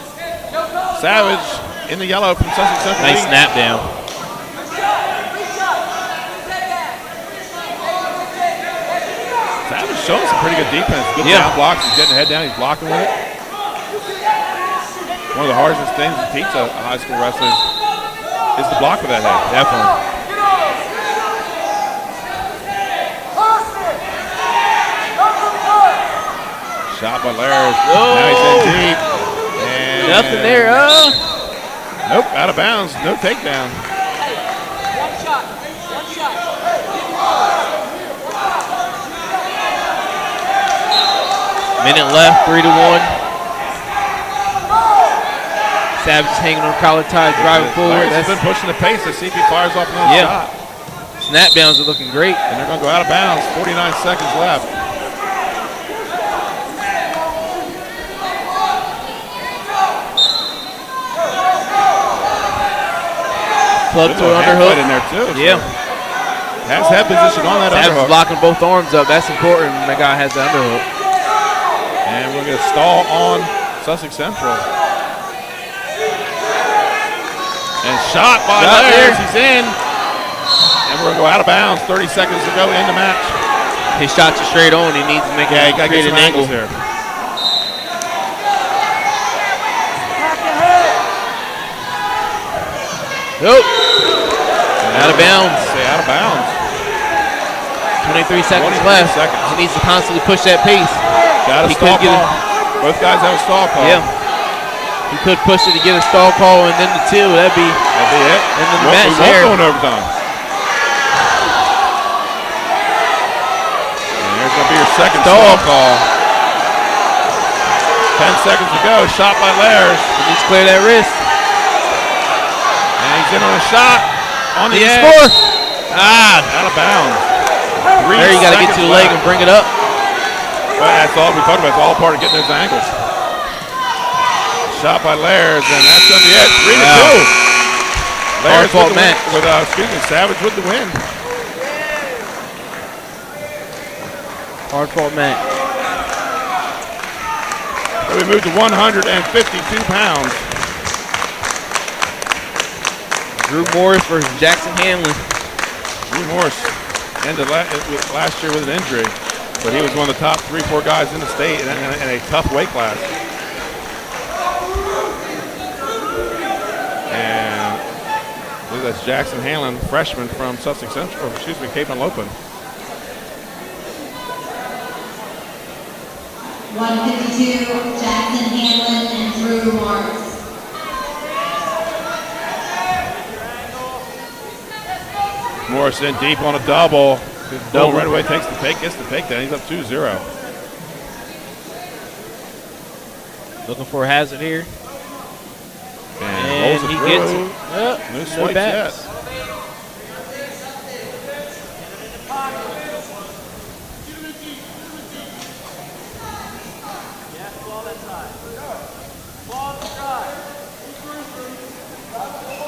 Savage in the yellow from Sussex Central. nice snap down. Savage showing some pretty good defense. Good down blocks. He's getting the head down. He's blocking with it. One of the hardest things to teach a high school wrestler is to block with that head. Definitely. Shot by Laris. Now he's in deep. And Nothing there. nope, out of bounds. No takedown. One shot. One shot. Minute left. 3-1. Savage is hanging on collar tie, driving forward. Laris has been pushing the pace. Let's see if he fires off another shot. Snap downs are looking great. And they're going to go out of bounds. 49 seconds left. Club to an Hand underhook. fight in there too. Yeah. Has head position on that Savage is underhook. locking both arms up. That's important when that guy has the underhook. And we're going to stall on Sussex Central. And shot by Laris. He's in. And we're going to go out of bounds. 30 seconds to go in the match. His shots are straight on. He needs to make He got to get create some an angle angles here. Nope. Out of bounds. Say out of bounds. 23 seconds 23 left. seconds. He needs to constantly push that pace. Got a He stall couldn't get call. it. Both guys have a stall call. Yeah. He could push it to get a stall call and then the 2. That'd be it. And then the We match won't there. go in overtime. And there's going to be your second stall call. 10 seconds to go. Shot by Lairs. He needs to clear that wrist. And he's in on a shot. On the edge. Score. Out of bounds. There you got to get to the leg and bring it up. Well, that's all we talked about. It's all part of getting those ankles. Shot by Lairs, and that's on the edge. 3-2. Lairs fought match. Savage with the win. Hard fought match. So we moved to 152 pounds. Drew Morris versus Jackson Hanlon. Drew Morris ended last year with an injury, but he was one of the top 3-4 guys in the state in a tough weight class. And that's Jackson Hanlon, freshman from Sussex Central, or excuse me, Cape Henlopen. 152, Jackson Hanlon and Drew Morris. Morris in deep on a double. Double right away, gets the takedown. He's up 2-0. Looking for a hazard here. And he gets it. No swipes yet.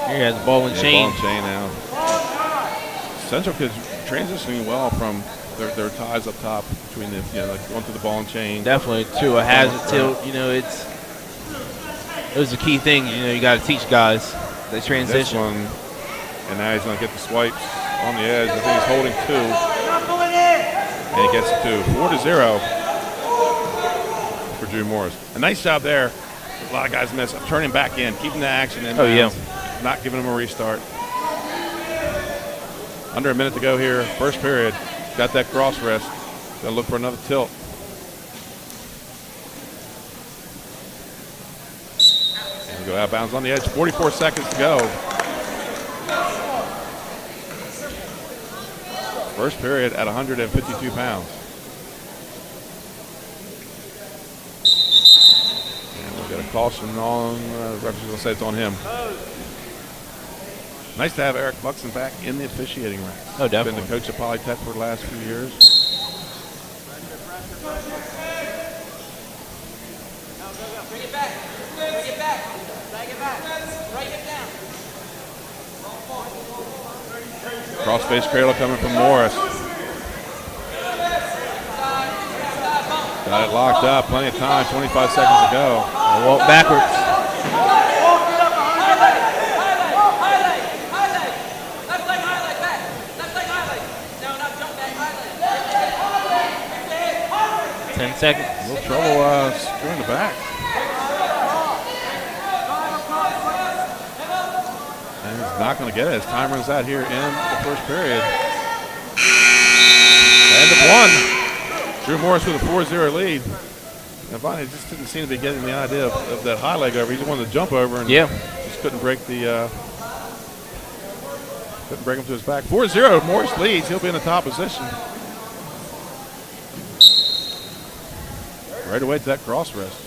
Here he has a ball and chain. Ball and chain now. Central kids transitioning well from their ties up top between the like going through the ball and chain. Definitely to a hazard tilt. It was a key thing. You got to teach guys. They transition. This one, and now he's going to get the swipes on the edge. I think he's holding 2, and he gets 2. 4-0 for Drew Morris. A nice job there. A lot of guys miss. Turning back in, keeping the action in. Oh yeah. Not giving him a restart. Under a minute to go here, first period. Got that cross wrist. Gonna look for another tilt. And we go out of bounds on the edge. 44 seconds to go. First period at 152 pounds. And we've got a caution on. The referee's gonna say it's on him. Nice to have Eric Buxton back in the officiating ranks. Oh, definitely. Been the coach at Polytech for the last few years. Bring it back. Bring it back. Drag it back. Right hip down. Cross-face cradle coming from Morris. Got it locked up. Plenty of time. 25 seconds to go. Walk backwards. Left leg highlight back. Left leg highlight. No, not jump back highlight. 10 seconds. A little trouble screwing the back. And he's not going to get it as time runs out here in the first period. End of 1. Drew Morris with a 4-0 lead. And Bonnie just didn't seem to be getting the idea of that high leg over. He just wanted to jump over and just couldn't break the couldn't break him to his back. 4-0, Morris leads. He'll be in the top position. Right away to that cross wrist.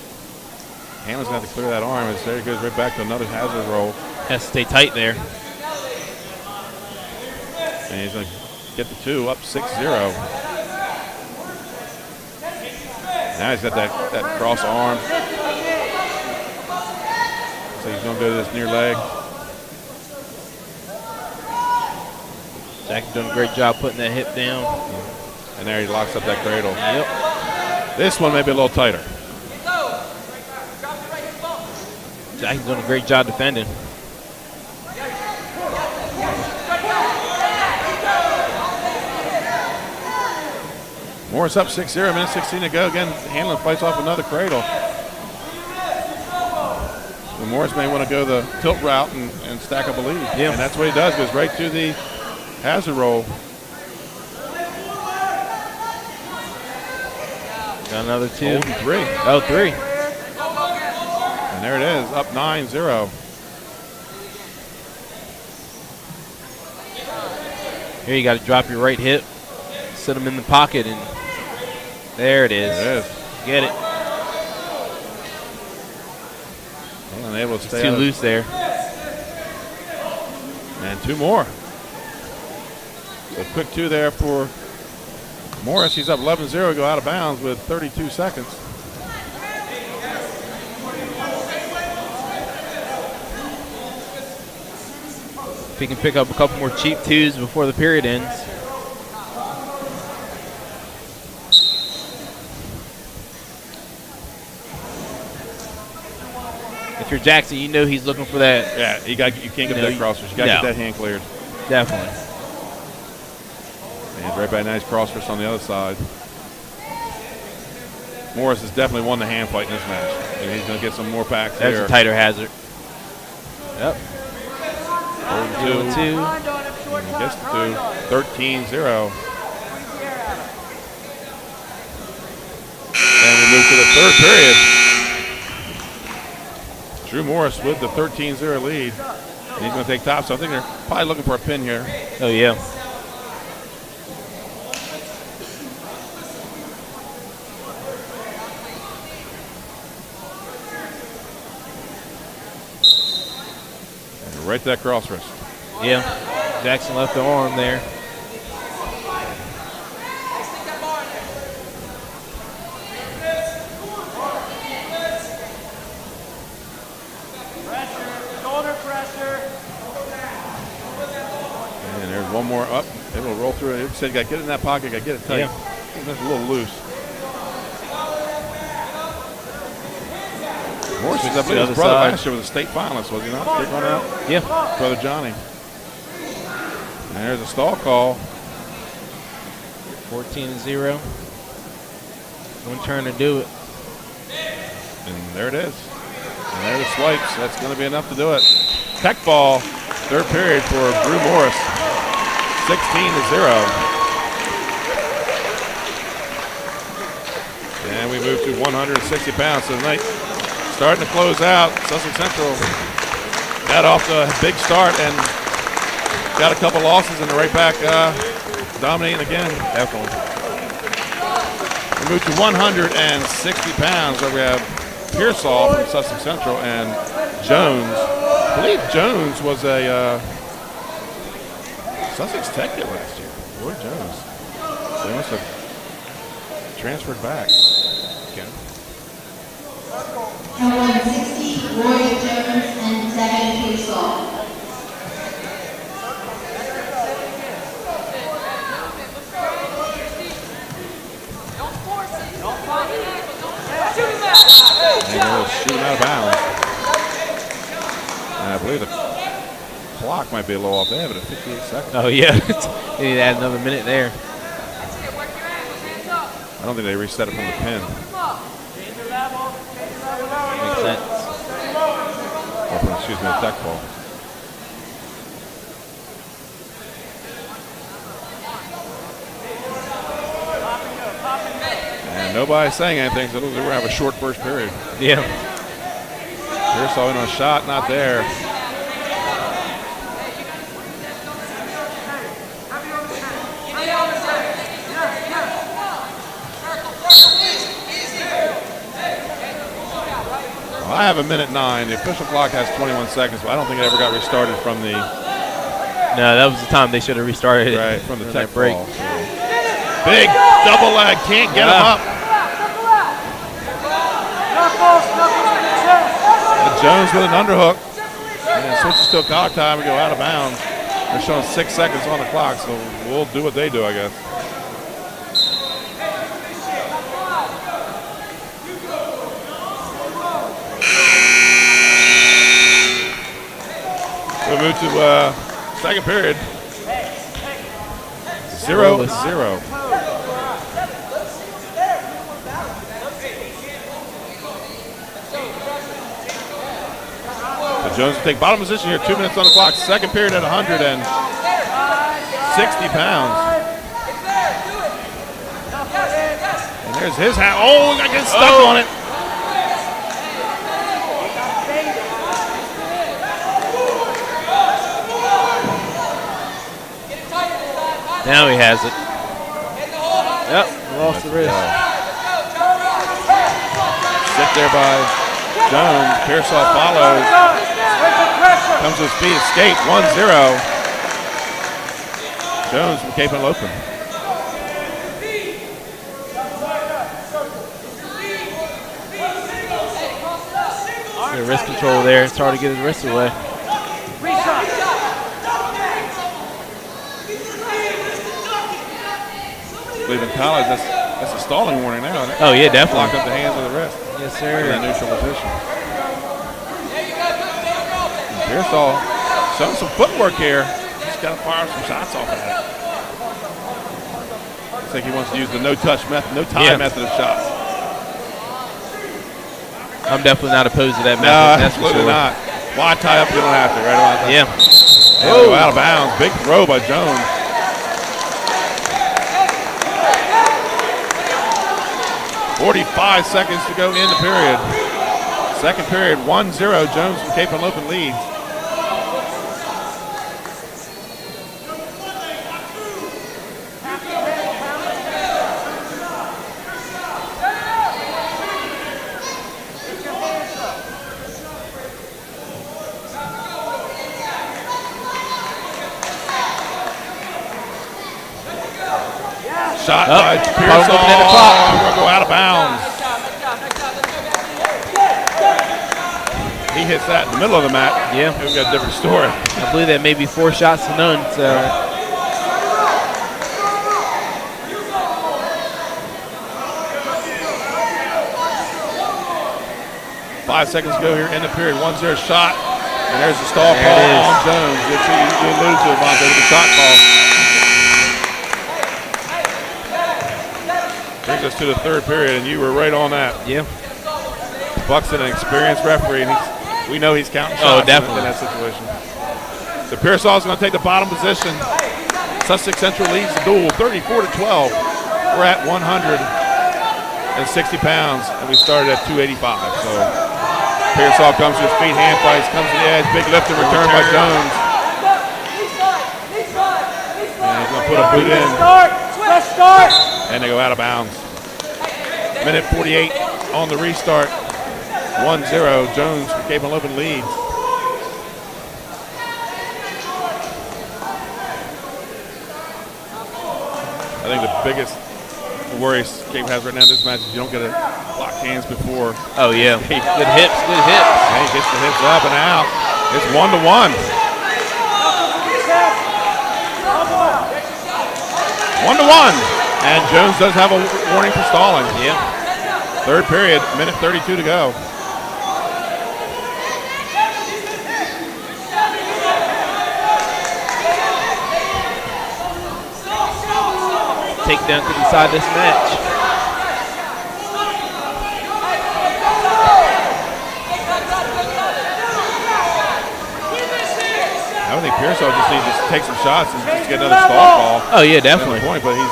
Hanlon's going to have to clear that arm as there he goes right back to another hazard roll. Has to stay tight there. And he's going to get the 2 up 6-0. Now he's got that cross arm. So he's going to go to this near leg. Jack's doing a great job putting that hip down. And there he locks up that cradle. Yep. This one may be a little tighter. Jack's doing a great job defending. Morris up 6-0, minute 16 to go. Again, Hanlon fights off another cradle. So Morris may want to go the tilt route and stack up a lead. Yeah. And that's what he does, goes right to the hazard roll. Got another 2. Holding 3. Oh, 3. And there it is, up 9-0. Here you got to drop your right hip, set them in the pocket, and there it is. There it is. Get it. Unable to stay Too out of- loose there. And two more. So quick two there for Morris. He's up 11-0, go out of bounds with 32 seconds. If he can pick up a couple more cheap twos before the period ends. If you're Jackson, you know he's looking for that. Yeah, you can't get that crossers. You got to get that hand cleared. Definitely. And right by nice crossers on the other side. Morris has definitely won the hand fight in this match. And he's going to get some more packs That's here. a tighter hazard. Yep. 2-2. And he gets the 13-0. And we move to the third period. Drew Morris with the 13-0 lead. And he's going to take top, so I think they're probably looking for a pin here. Oh, yeah. And right to that cross wrist. Yeah. Jackson left the arm there. And there's one more up. It'll roll through it. It said, got to get it in that pocket, got to get it tight. Yeah. That's a little loose. Morris was up with his brother last year was a state finalist, was he not? Big run out? Yeah. Brother Johnny. And there's a stall call. 14-0. One turn to do it. And there it is. And there the swipes. That's going to be enough to do it. Tech ball, third period for Drew Morris. 16-0. And we move to 160 pounds. So tonight, starting to close out. Sussex Central got off to a big start and got a couple losses and they're right back dominating again. Definitely. We move to 160 pounds where we have Pearsall from Sussex Central and Jones. I believe Jones was a Sussex Tech kid last year. Roy Jones. They must have transferred back. Okay. At 160, Roy Jones and Devin Pearsall. And they'll shoot him out of bounds. And I believe the clock might be a little off there, but at 58 seconds. Oh, yeah. They need to add another minute there. I don't think they reset it from the pin. Makes sense. Or from, excuse me, the tech ball. And nobody's saying anything, so we're going to have a short first period. Yeah. Pearsall in on a shot, not there. Well, I have a minute 9. The official clock has 21 seconds, but I don't think it ever got restarted from the... No, that was the time they should have restarted it. Right, from the tech break. ball. So. Big double leg, can't get him up. And Jones with an underhook. And switches to a cock time and go out of bounds. They're showing 6 seconds on the clock, so we'll do what they do, I guess. We'll move to second period. 0-0. So Jones will take bottom position here, 2 minutes on the clock. Second period at 160 pounds. And there's his hat. Oh, I get stuck on it. Now he has it. Yep, lost the wrist. Sit there by Jones. Pearsall follows. Comes to his feet. Escape. 1-0. Jones from Cape Henlopen. Good wrist control there. It's hard to get his wrist away. Cleveland College, that's a stalling warning now, isn't it? Oh, yeah, definitely. Lock up the hands of the wrist. Yes, sir. In that neutral position. And Pearsall showing some footwork here. Just got to fire some shots off of that. I think he wants to use the no-touch method, no-tie method of shots. I'm definitely not opposed to that method. No, absolutely not. Why tie up? You don't have to, right? Yeah. Oh, out of bounds. Big throw by Jones. .45 seconds to go in the period. Second period, 1-0. Jones from Cape Henlopen leads. Shot by Pearsall. We'll go out of bounds. He hits that in the middle of the mat. Yeah. We've got a different story. I believe that may be 4 shots to none. So. 5 seconds to go here in the period. 1-0 shot. And there's the stall call on Jones. You alluded to it, Monte, with the shot call. Brings us to the third period, and you were right on that. Yeah. Buxton, an experienced referee, and we know he's counting shots in that situation. So Pearsall's going to take the bottom position. Sussex Central leads the duel 34-12. We're at 160 pounds, and we started at 285. So Pearsall comes to his feet, hand fights, comes to the edge, big lift and return by Jones. And he's going to put a boot in. And they go out of bounds. Minute 48 on the restart. 1-0. Jones from Cape Henlopen leads. I think the biggest worry Cape has right now in this match is you don't get a locked hands before. Oh, yeah. Good hips, good hips. And he gets the hips up and out. It's 1-1. 1-1. And Jones does have a warning for stalling. Yeah. Third period, minute 32 to go. Takedown could decide this match. I don't think Pearsall just needs to take some shots and just get another stall call. Oh, yeah, definitely. Point, but he's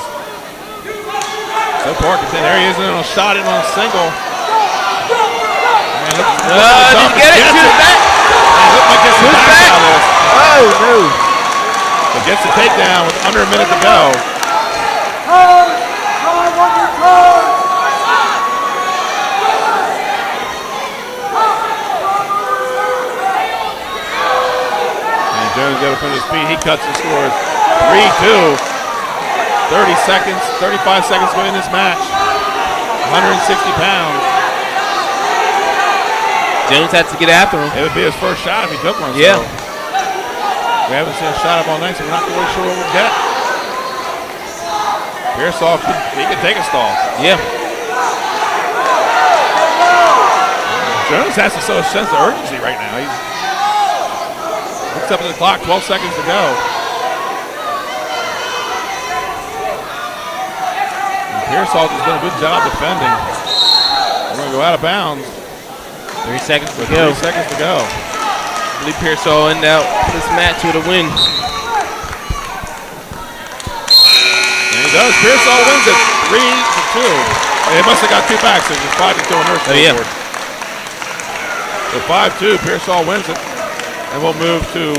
so far content. There he is on a shot in on a single. Didn't get it to the back. Oh, no. But gets the takedown with under a minute to go. And Jones got up on his feet. He cuts and scores 3-2. 30 seconds, 35 seconds to go in this match. 160 pounds. Jones had to get after him. It would be his first shot if he took one. Yeah. So we haven't seen a shot up all night, so we're not really sure what we'll get. Pearsall, he can take a stall. Yeah. Jones has to show a sense of urgency right now. He's looks up at the clock, 12 seconds to go. Pearsall has done a good job defending. We're going to go out of bounds. 3 seconds to go. 3 seconds to go. I believe Pearsall ended out this match with a win. And he does. Pearsall wins it 3-2. They must have got 2 back, so it's 5-2 on their scoreboard. So 5-2, Pearsall wins it. And we'll move to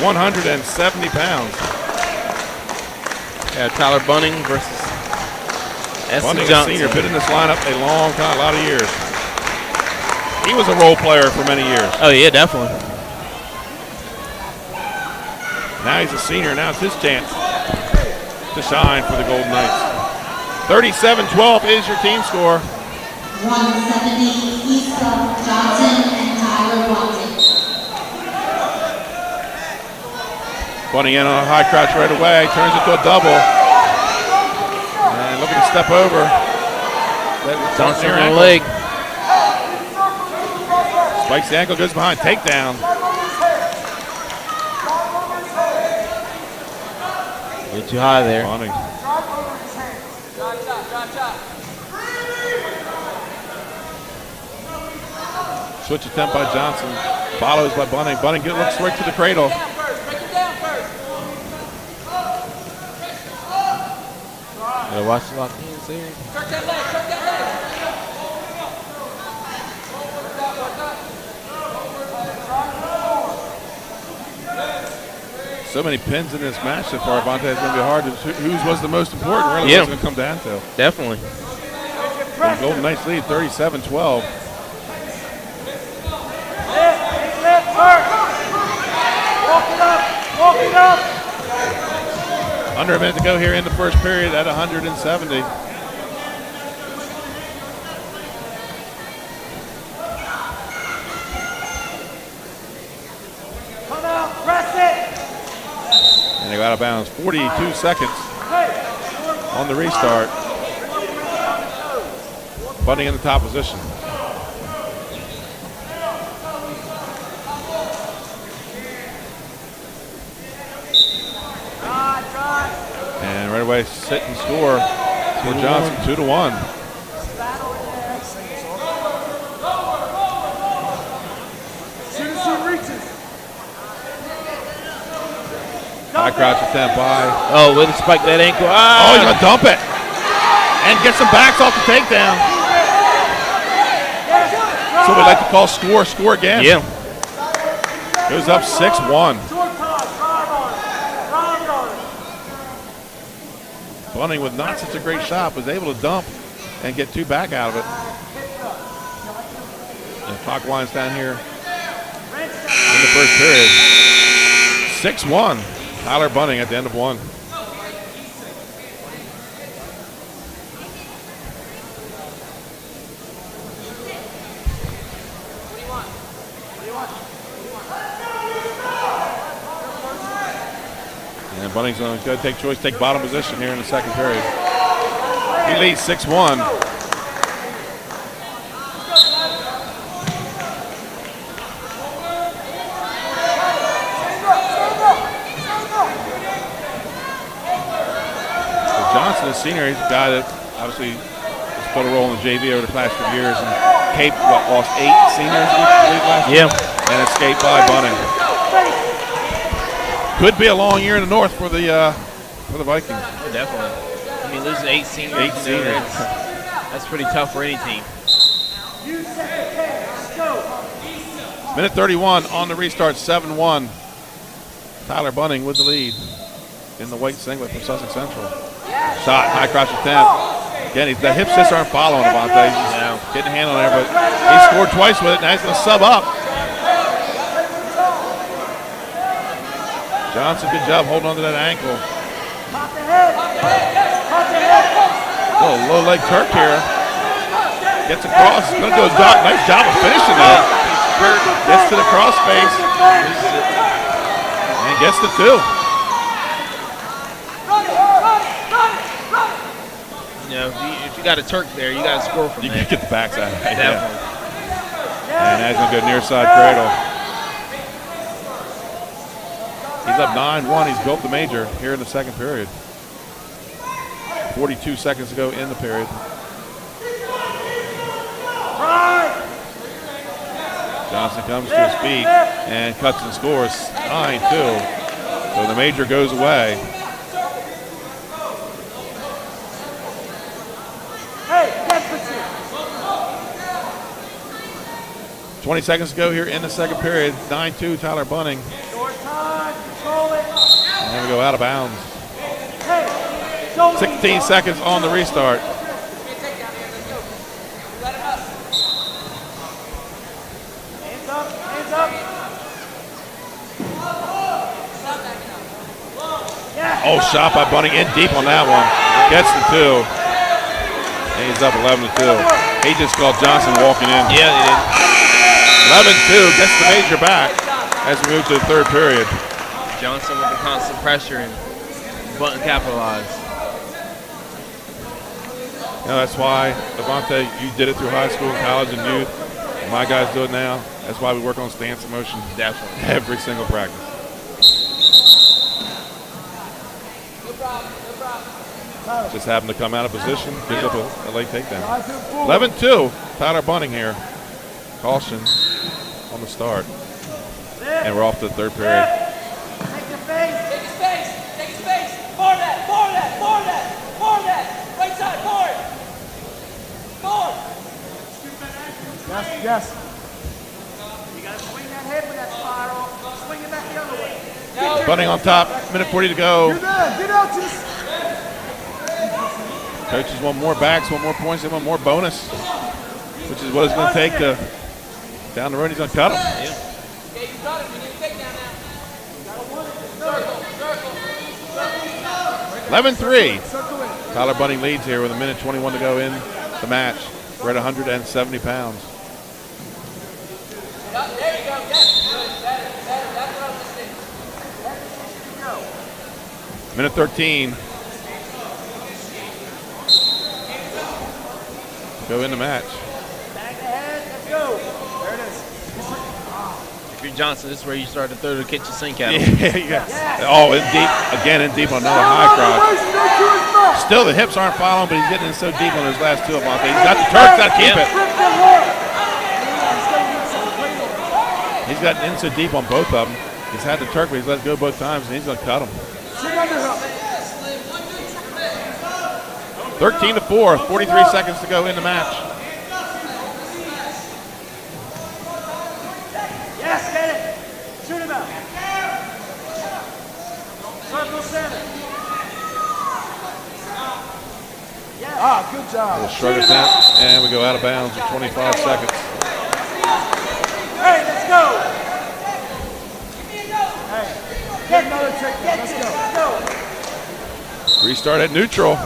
170 pounds. Yeah, Tyler Bunning versus Bunning, Johnson. senior, been in this lineup a long time, a lot of years. He was a role player for many years. Oh, yeah, definitely. Now he's a senior. Now it's his chance to shine for the Golden Knights. 37-12 is your team score. 170, Issa Johnson and Tyler Bunting. Bunting in on a high crouch right away, turns it to a double. And looking to step over. Johnson on the leg. Spikes the ankle, goes behind, takedown. A little too high there. Bunting. Switch attempt by Johnson. Follows by Bunting. Bunting looks right to the cradle. Gotta watch the lock hands there. Turn that leg, turn that leg. So many pins in this match so far, Vontae. It's going to be hard to whose was the most important. Really, what's going to come down to. Definitely. The Golden Knights lead 37-12. Walk it up. Under a minute to go here in the first period at 170. Come out, press it. And they got out of bounds. 42 seconds on the restart. Bunting in the top position. And right away, sit and score for Johnson, 2-1. High crouch attempt by. Oh, way to spike that ankle. Oh, he's going to dump it. And get some backs off the takedown. So we like to call score again. Yeah. Goes up 6-1. Bunting with not such a great shot was able to dump and get two back out of it. And clock winds down here in the first period. 6-1. Tyler Bunting at the end of one. And Bunting's going to take bottom position here in the second period. He leads 6-1. Johnson, a senior, he's a guy that obviously has put a role in the JV over the past few years. And Cape lost 8 seniors last year. And escaped by Bunting. Could be a long year in the North for the Vikings. Oh, definitely. I mean, losing 8 seniors. That's pretty tough for any team. Minute 31 on the restart, 7-1. Tyler Bunting with the lead in the white singlet for Sussex Central. Shot, high crouch attempt. Again, the hips just aren't following Vontae. He's just getting a hand on there, but he scored twice with it. Now he's going to sub up. Johnson, good job holding on to that ankle. Little low leg Turk here. Gets across. Going to do a nice job of finishing that. Gets to the cross space. And gets the 2. You know, if you got a Turk there, you got to score from there. You can get the backside. Definitely. And that's going to go near side cradle. He's up 9-1. He's built the major here in the second period. 42 seconds to go in the period. Johnson comes to his feet and cuts and scores 9-2. So the major goes away. 20 seconds to go here in the second period. 9-2, Tyler Bunting. And we go out of bounds. 15 seconds on the restart. Oh, shot by Bunning in deep on that one. Gets the 2. And he's up 11-2. He just called Johnson walking in. Yeah, they did. 11-2 gets the major back as we move to the third period. Johnson with the constant pressure and Button capitalized. You know, that's why, Devontae, you did it through high school, college, and youth. My guys do it now. That's why we work on stance and motion every single practice. Just happened to come out of position, gives up a late takedown. 11-2, Tyler Bunning here. Caution on the start. And we're off to the third period. Take your face. Take his face. Take his face. Forward that. Forward that. Forward that. Forward that. Right side. Forward. Forward. Yes. You got to swing that head with that spiral. Swing it back the other way. No. Bunning on top, minute 40 to go. You're good. Get out, just. Coaches want more backs, want more points, they want more bonus, which is what it's going to take to down the road. He's going to cut him. Yeah, you got it. We need to take down now. Circle. 11-3. Tyler Bunning leads here with a minute 21 to go in the match. We're at 170 pounds. Yeah, there you go. Yes. Good. Better. That's what I was listening. Minute 13. Go in the match. Back ahead. Let's go. There it is. If you're Johnson, this is where you start to throw the kitchen sink at him. Yeah. Oh, in deep. Again, in deep on another high cross. Still, the hips aren't following, but he's getting in so deep on his last two of them. He's got the Turks, got to keep it. He's gotten in so deep on both of them. He's had the Turk, but he's let it go both times, and he's going to cut him. 13-4, 43 seconds to go in the match. Yes, get it. Shoot him out. Circle center. Yes. Ah, good job. We'll shrug us out, and we go out of bounds with 25 seconds. Hey, let's go. Hey, get another trick. Let's go. Restart at neutral.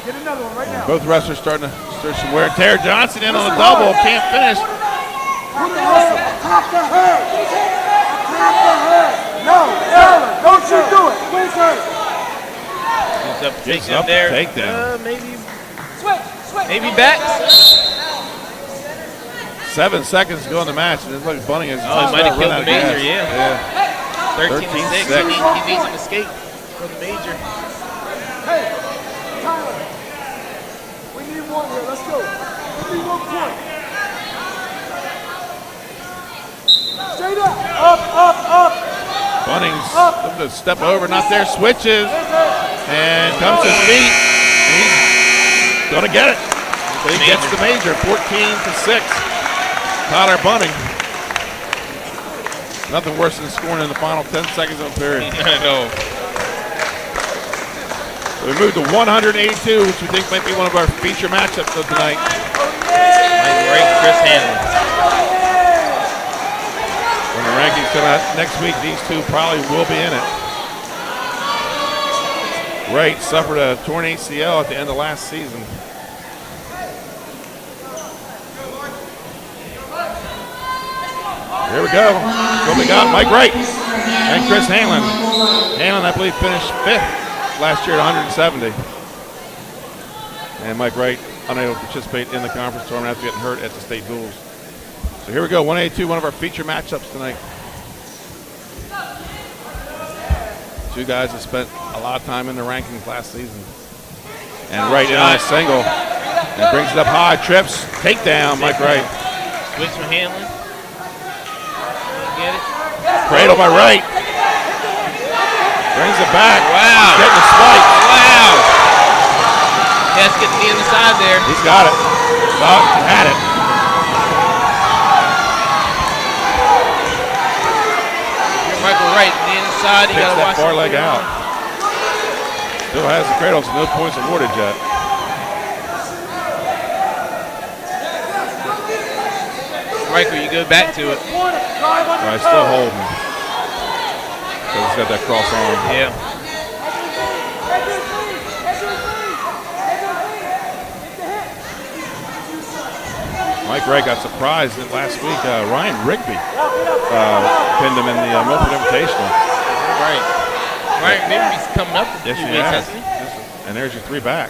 Get another one right now. Both wrestlers starting to stir some wear and tear. Johnson in on the double, can't finish. Put the hustle. Attack the head. Attack the head. No, don't you do it. Where's her? He's up to take Gets them up to there. take them. Maybe back. 7 seconds to go in the match, and it looks like Bunning is. Oh, he might have killed the major, yeah. 13-6. 13-6. He needs an escape for the major. Hey, Tyler. We need one here. Let's go. We need 1 point. Straight up. Up. Bunning's looking to step over, not there, switches, and comes to his feet, and he's going to get it. But he gets the major, 14-6. Tyler Bunning. Nothing worse than scoring in the final 10 seconds of the period. I know. We moved to 182, which we think might be one of our feature matchups of tonight. Right, Chris Henlopen. When the rankings come out next week, these two probably will be in it. Wright suffered a torn ACL at the end of last season. Here we go. What we got? Mike Wright and Chris Hanlon. Hanlon, I believe, finished 5th last year at 170. And Mike Wright unable to participate in the conference tournament after getting hurt at the state duels. So here we go, 182, one of our feature matchups tonight. Two guys that spent a lot of time in the rankings last season. And Wright in on a single. And brings it up high, trips, takedown, Mike Wright. Switch from Hanlon. Get it. Cradle by Wright. Brings it back. Wow. Getting a spike. Wow. Yes, get the inside there. He's got it. Oh, he had it. Here's Michael Wright, the inside. You Takes got to that watch far him leg go. out. Still has the cradle, so no points awarded yet. Striker, you go back to it. All right, still holding. So he's got that cross arm. Yeah. Mike Wright got surprised that last week. Ryan Rigby pinned him in the Milford Invitational. Right. Ryan Rigby's coming up to Yes, few he weeks, has. hasn't he? And there's your 3 back.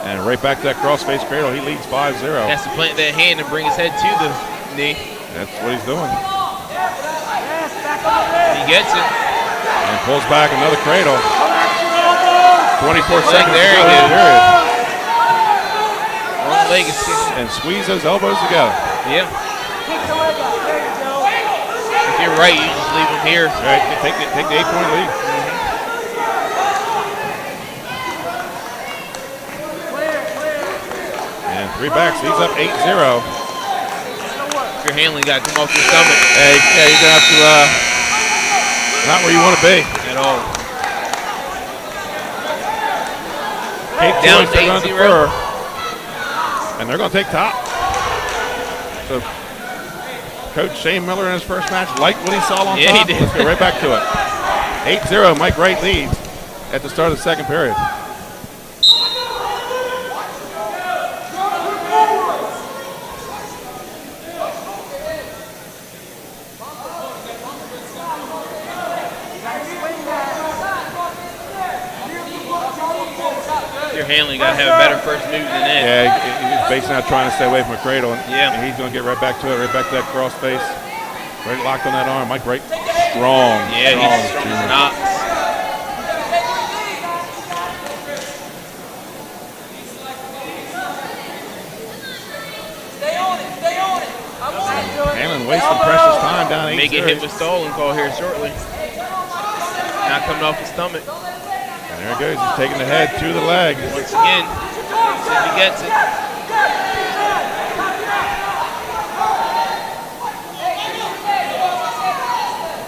And right back to that cross-face cradle. He leads 5-0. Has to plant that hand and bring his head to the knee. That's what he's doing. He gets it. And pulls back another cradle. 24 seconds There to he go in the goes. period. Wrong leg is kicking. And squeeze those elbows together. Yeah. If you're right, you just leave him here. Right, take the 8-point lead. And 3 backs. He's up 8-0. If you're handling, got to come off your stomach. Hey, yeah, you're gonna have to not where you want to be At all. Cape Down Joyce, they're going to 8-0. defer, and they're going to take top. So, Coach Shane Miller in his first match liked what he saw on Yeah, top. he did. Let's go right back to it. 8-0, Mike Wright leads at the start of the second period. Your handling, got to have a better first move than that. Yeah, he's basically not trying to stay away from a cradle. And, Yeah. and he's going to get right back to it, right back to that cross face. Right locked on that arm. Mike Wright, strong. Yeah, he's strong as an ox. Stay on it. Stay on it. I'm on it. Hamlin wasting precious time down 8-0. May get hit with stalling call here shortly. Not coming off his stomach. And there it goes. He's taking the head to the leg. Once again, see if he gets it.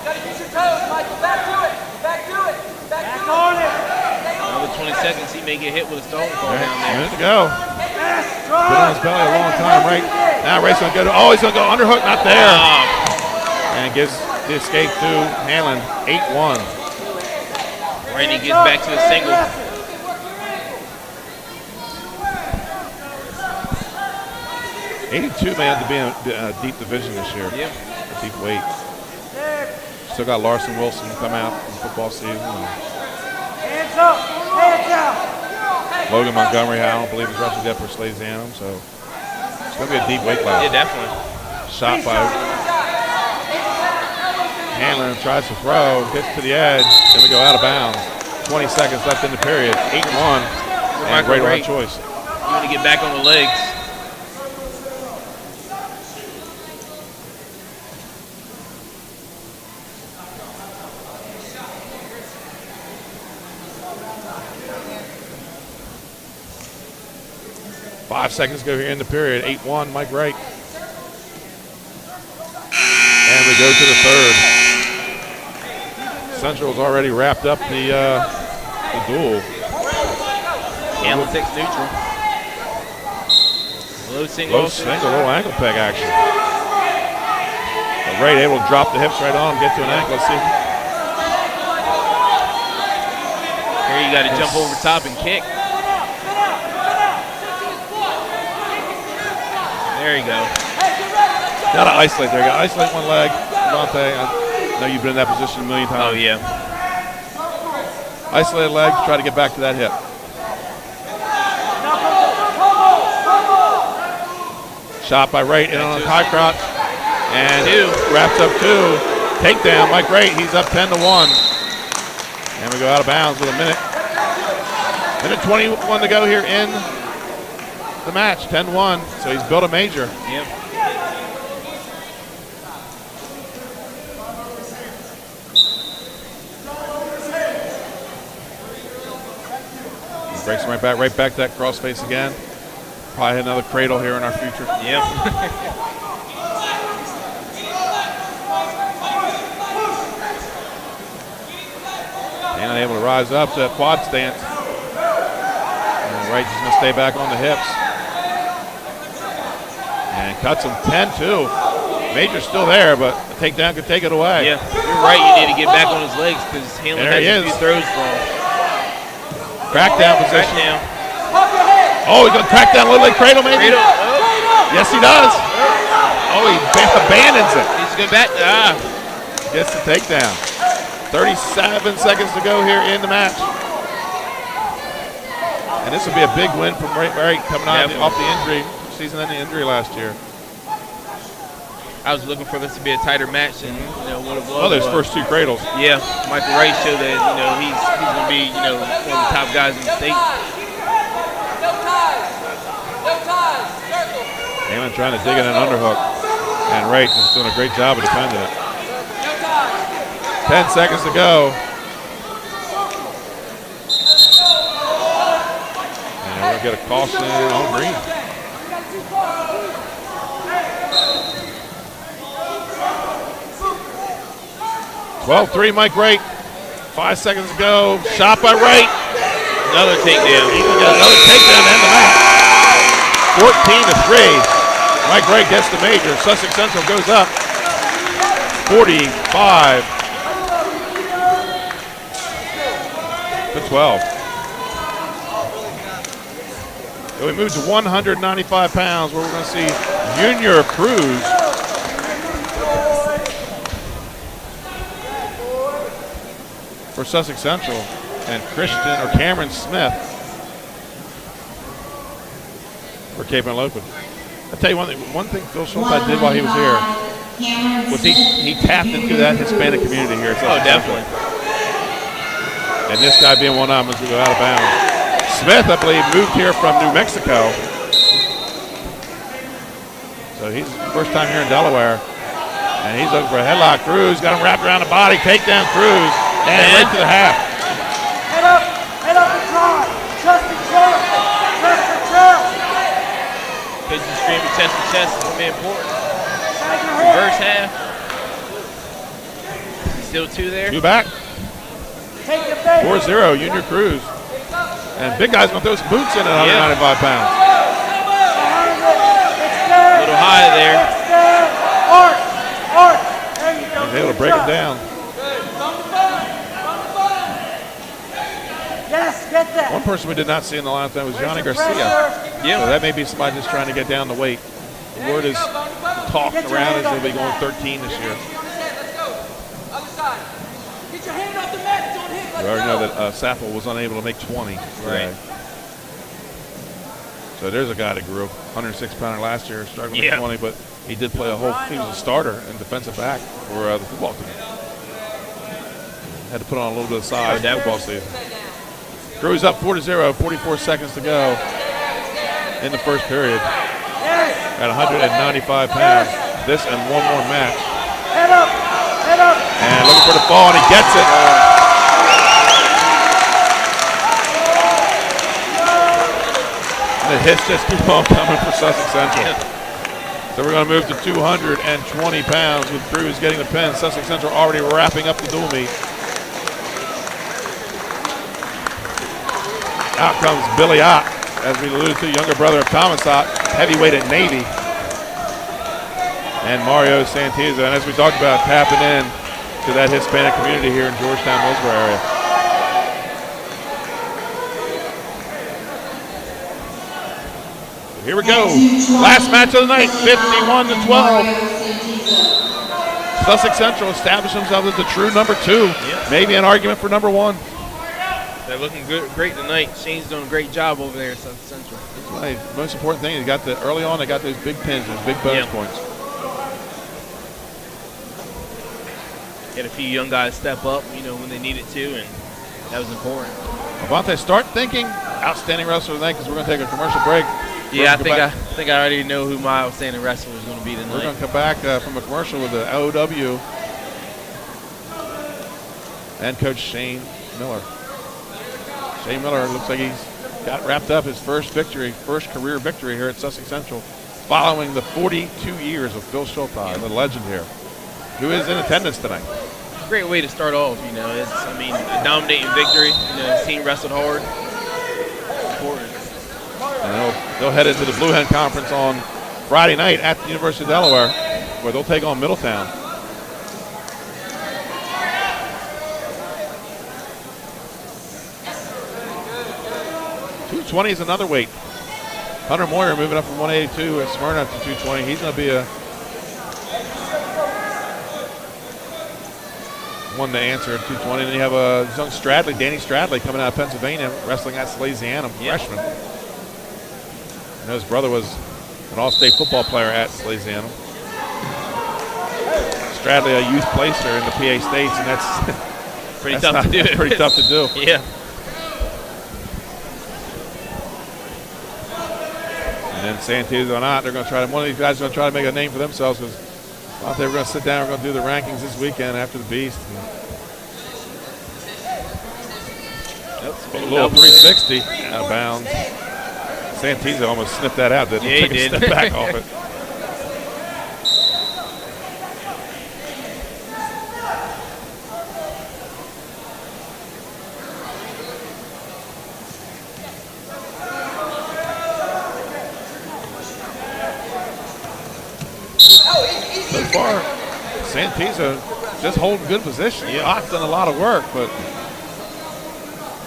Gotta use your toes, Michael. Back to it. Back to it. Back to it. Another 20 seconds, he may get hit with a stalling call All right, down a there. minute to go. Been on his belly a long time, right? Now Wright's going to go to, he's going to go underhook, not there. And gives the escape to Hamlin, 8-1. Randy gets back to a single. '82 may have to be in a deep division this year. Yep. A deep weight. Still got Larson Wilson to come out in football season. Hands up! Hands out! Logan Montgomery, I don't believe is rushing yet for Slade's Anthem, so it's going to be a deep weight class. Yeah, definitely. Shot by Hamlin, tries to throw, gets to the edge, then we go out of bounds. 20 seconds left in the period, 8-1, and great on choice. You want to get back on the legs. Five seconds to go here in the period, 8-1, Mike Wright. And we go to the third. Central's already wrapped up the duel. Hamlin takes neutral. Low single. Low single, little ankle peg action. But Wright able to drop the hips right on, get to an ankle. Let's see. Here you got to jump over top and kick. There you go. Got to isolate there. Got to isolate one leg. Dante, I know you've been in that position a million times. Oh, yeah. Isolated leg, try to get back to that hip. Shot by Wright in on a high crotch. And wraps up two. Takedown, Mike Wright, he's up 10-1. And we go out of bounds with a minute. Minute 21 to go here in the match, 10-1. So he's built a major. Yep. Breaks him right back to that crossface again. Probably another cradle here in our future. Yep. And unable to rise up to that quad stance. And Wright's just going to stay back on the hips. And cuts him 10-2. Major's still there, but the takedown could take it away. Yeah, you're right. You need to get back on his legs because Hanlon has a few throws for him. Crackdown position. Crackdown. Oh, he's going to crack down Little League Cradle, maybe? Cradle. Oh. Yes, he does. Oh, he abandons it. He's going back. Gets the takedown. 37 seconds to go here in the match. And this would be a big win from Wright coming off the injury, season-ending injury last year. I was looking for this to be a tighter match than what it was. Oh, those first two cradles. Yeah, Michael Wright showed that he's going to be one of the top guys in the state. No ties. No ties. Circle. Hamlin trying to dig in an underhook, and Wright is doing a great job of defending it. No ties. 10 seconds to go. And we're going to get a caution on Green. 12-3, Mike Wright. 5 seconds to go. Shot by Wright. Another takedown. He can get another takedown to end the match. 14-3. Mike Wright gets the major. Sussex Central goes up. 45-12. So we move to 195 pounds, where we're going to see Junior Cruz for Sussex Central, and Cameron Smith for Cape Henlopen. I'll tell you one thing Phil Schultz did while he was here was he tapped into that Hispanic community here. Oh, definitely. And this guy being one of them as we go out of bounds. Smith, I believe, moved here from New Mexico. So he's first time here in Delaware. And he's looking for a headlock. Cruz got him wrapped around the body. Takedown Cruz. And right to the half. Head up and try. Chest to chest. Chest to chest. Pigeon screaming chest to chest is going to be important. Reverse half. Still two there. Two back. Take your face. 4-0, Junior Cruz. And big guy's going to throw some boots in at 195 pounds. A little high there. Arch. There you go. He's able to break it down. Yes, get that. One person we did not see in the lineup that was Johnny Garcia. Yeah. So that may be somebody just trying to get down the weight. The word is talked around as they'll be going 13 this year. Let's go. Other side. Get your hand off the mat. Don't hit. We already know that Sappho was unable to make 20 today. Right. So there's a guy that grew 106-pounder last year, struggling with Yeah. 20, but he did play he was a starter and defensive back for the football team. Had to put on a little bit of size that football season. Cruz up 4-0, 44 seconds to go in the first period. At 195 pounds. This and one more match. Head up. And looking for the fall, and he gets it. The hits just keep on coming for Sussex Central. So we're going to move to 220 pounds with Cruz getting the pin. Sussex Central already wrapping up the dual meet. Out comes Billy Ott, as we alluded to, younger brother of Thomas Ott, heavyweight at Navy. And Mario Santizo, and as we talked about, tapping in to that Hispanic community here in Georgetown, Millsboro area. Here we go. Last match of the night, 51-12. Sussex Central established themselves as the true number 2. Yeah. Maybe an argument for number 1. They're looking great tonight. Shane's doing a great job over there at South Central. The most important thing is early on they got those big pins, those big bonus points. Had a few young guys step up, when they needed to, and that was important. Avante, start thinking outstanding wrestler tonight, because we're going to take a commercial break. Yeah, I think I already know who my outstanding wrestler is going to be tonight. We're going to come back from a commercial with the OW and Coach Shane Miller. Shane Miller looks like he's got wrapped up his first career victory here at Sussex Central, following the 42 years of Phil Schultz, the legend here, who is in attendance tonight. great way to start off. You know, it's a dominating victory. You know, the team wrestled hard. Important. And they'll head into the Blue Hen Conference on Friday night at the University of Delaware, where they'll take on Middletown. .220 is another weight. Hunter Moyer moving up from 182 at Smyrna to 220. He's going to be one to answer at 220. And then you have young Stradley, Danny Stradley, coming out of Pennsylvania, wrestling at Salesianum, freshman. And his brother was an all-state football player at Salesianum. Stradley, a youth placer in the PA States, and that's pretty tough to do. Pretty tough to do. Yeah. And then Santizo or not, they're going to try to. One of these guys is going to try to make a name for themselves because I thought they were going to sit down. We're going to do the rankings this weekend after the Beast. A little 360 out of bounds. Santizo almost sniffed that out, didn't he? Yeah, Took a step back off it. So far, Santizo just holding good position. Yeah, Ott's done a lot of work, but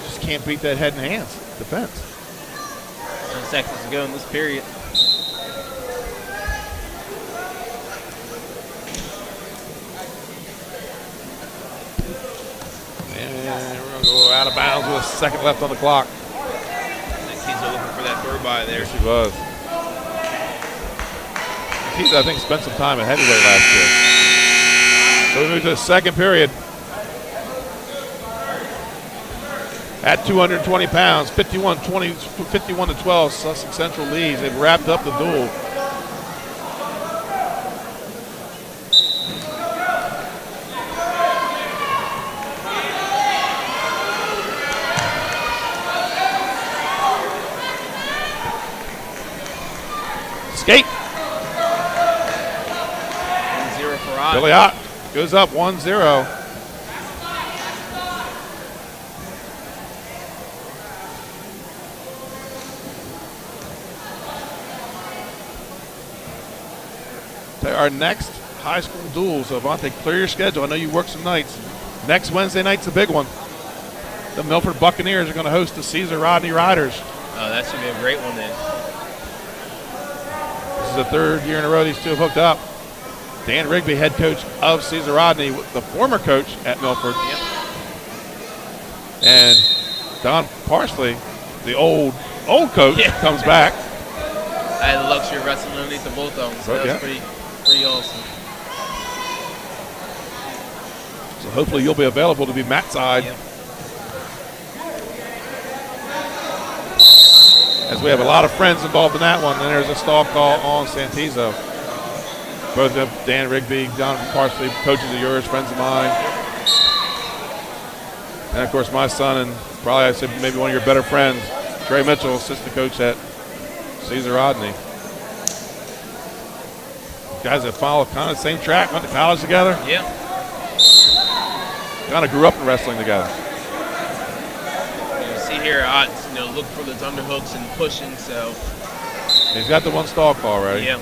just can't beat that head and hands defense. 10 seconds to go in this period. And we're going to go out of bounds with a second left on the clock. Santizo looking for that throw by there. Yes, he was. Santizo, I think, spent some time at heavyweight last year. So we move to the second period. At 220 pounds, 51 to 12, Sussex Central leads. They've wrapped up the duel. Skate. 1-0 for Ott. Billy Ott goes up 1-0. Our next high school duel. So, Avante, clear your schedule. I know you work some nights. Next Wednesday night's a big one. The Milford Buccaneers are going to host the Caesar Rodney Riders. Oh, that should be a great one then. This is the third year in a row these two have hooked up. Dan Rigby, head coach of Caesar Rodney, the former coach at Milford. Yep. And Don Parsley, the old coach, comes back. I had the luxury of wrestling underneath the both of them, so that was pretty awesome. So hopefully you'll be available to be Matt's side. Yep. As we have a lot of friends involved in that one. And there's a stall call on Santizo. Both of them, Dan Rigby, Jonathan Parsley, coaches of yours, friends of mine. And of course my son and probably I'd say maybe one of your better friends, Trey Mitchell, assistant coach at Caesar Rodney. Guys that follow kind of the same track, went to college together. Yeah. Kind of grew up in wrestling together. You see here, Ott, look for those underhooks and pushing, so. He's got the one stall call ready. Yeah.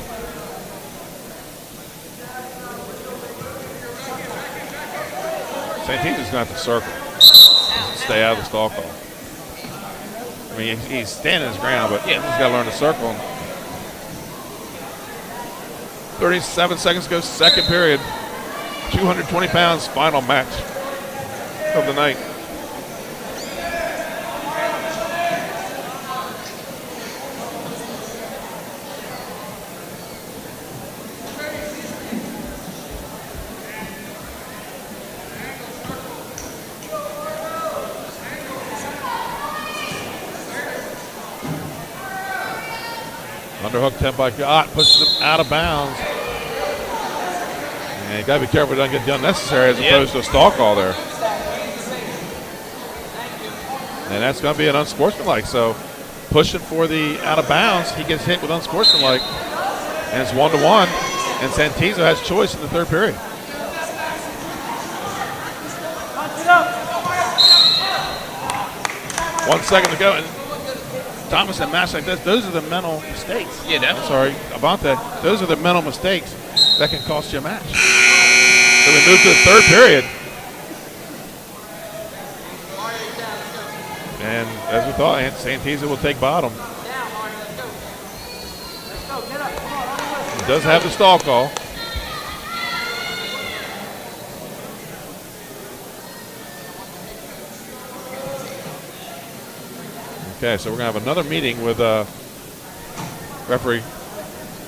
Santizo's going to have to circle. Stay out of the stall call. I mean, he's standing his ground, but he's got to learn to circle. 37 seconds goes second period. 220 pounds, final match of the night. Underhook 10 by Ott, pushes him out of bounds. And you got to be careful it doesn't get unnecessary as opposed to a stall call there. And that's going to be an unsportsmanlike. So pushing for the out of bounds, he gets hit with unsportsmanlike. And it's 1-1. And Santizo has choice in the third period. 1 second to go. And Thomas, in a match like this, those are the mental mistakes. Yeah, definitely. I'm sorry, Avante. Those are the mental mistakes that can cost you a match. So we move to the third period. And as we thought, Santizo will take bottom. He does have the stall call. Okay, so we're going to have another meeting with referee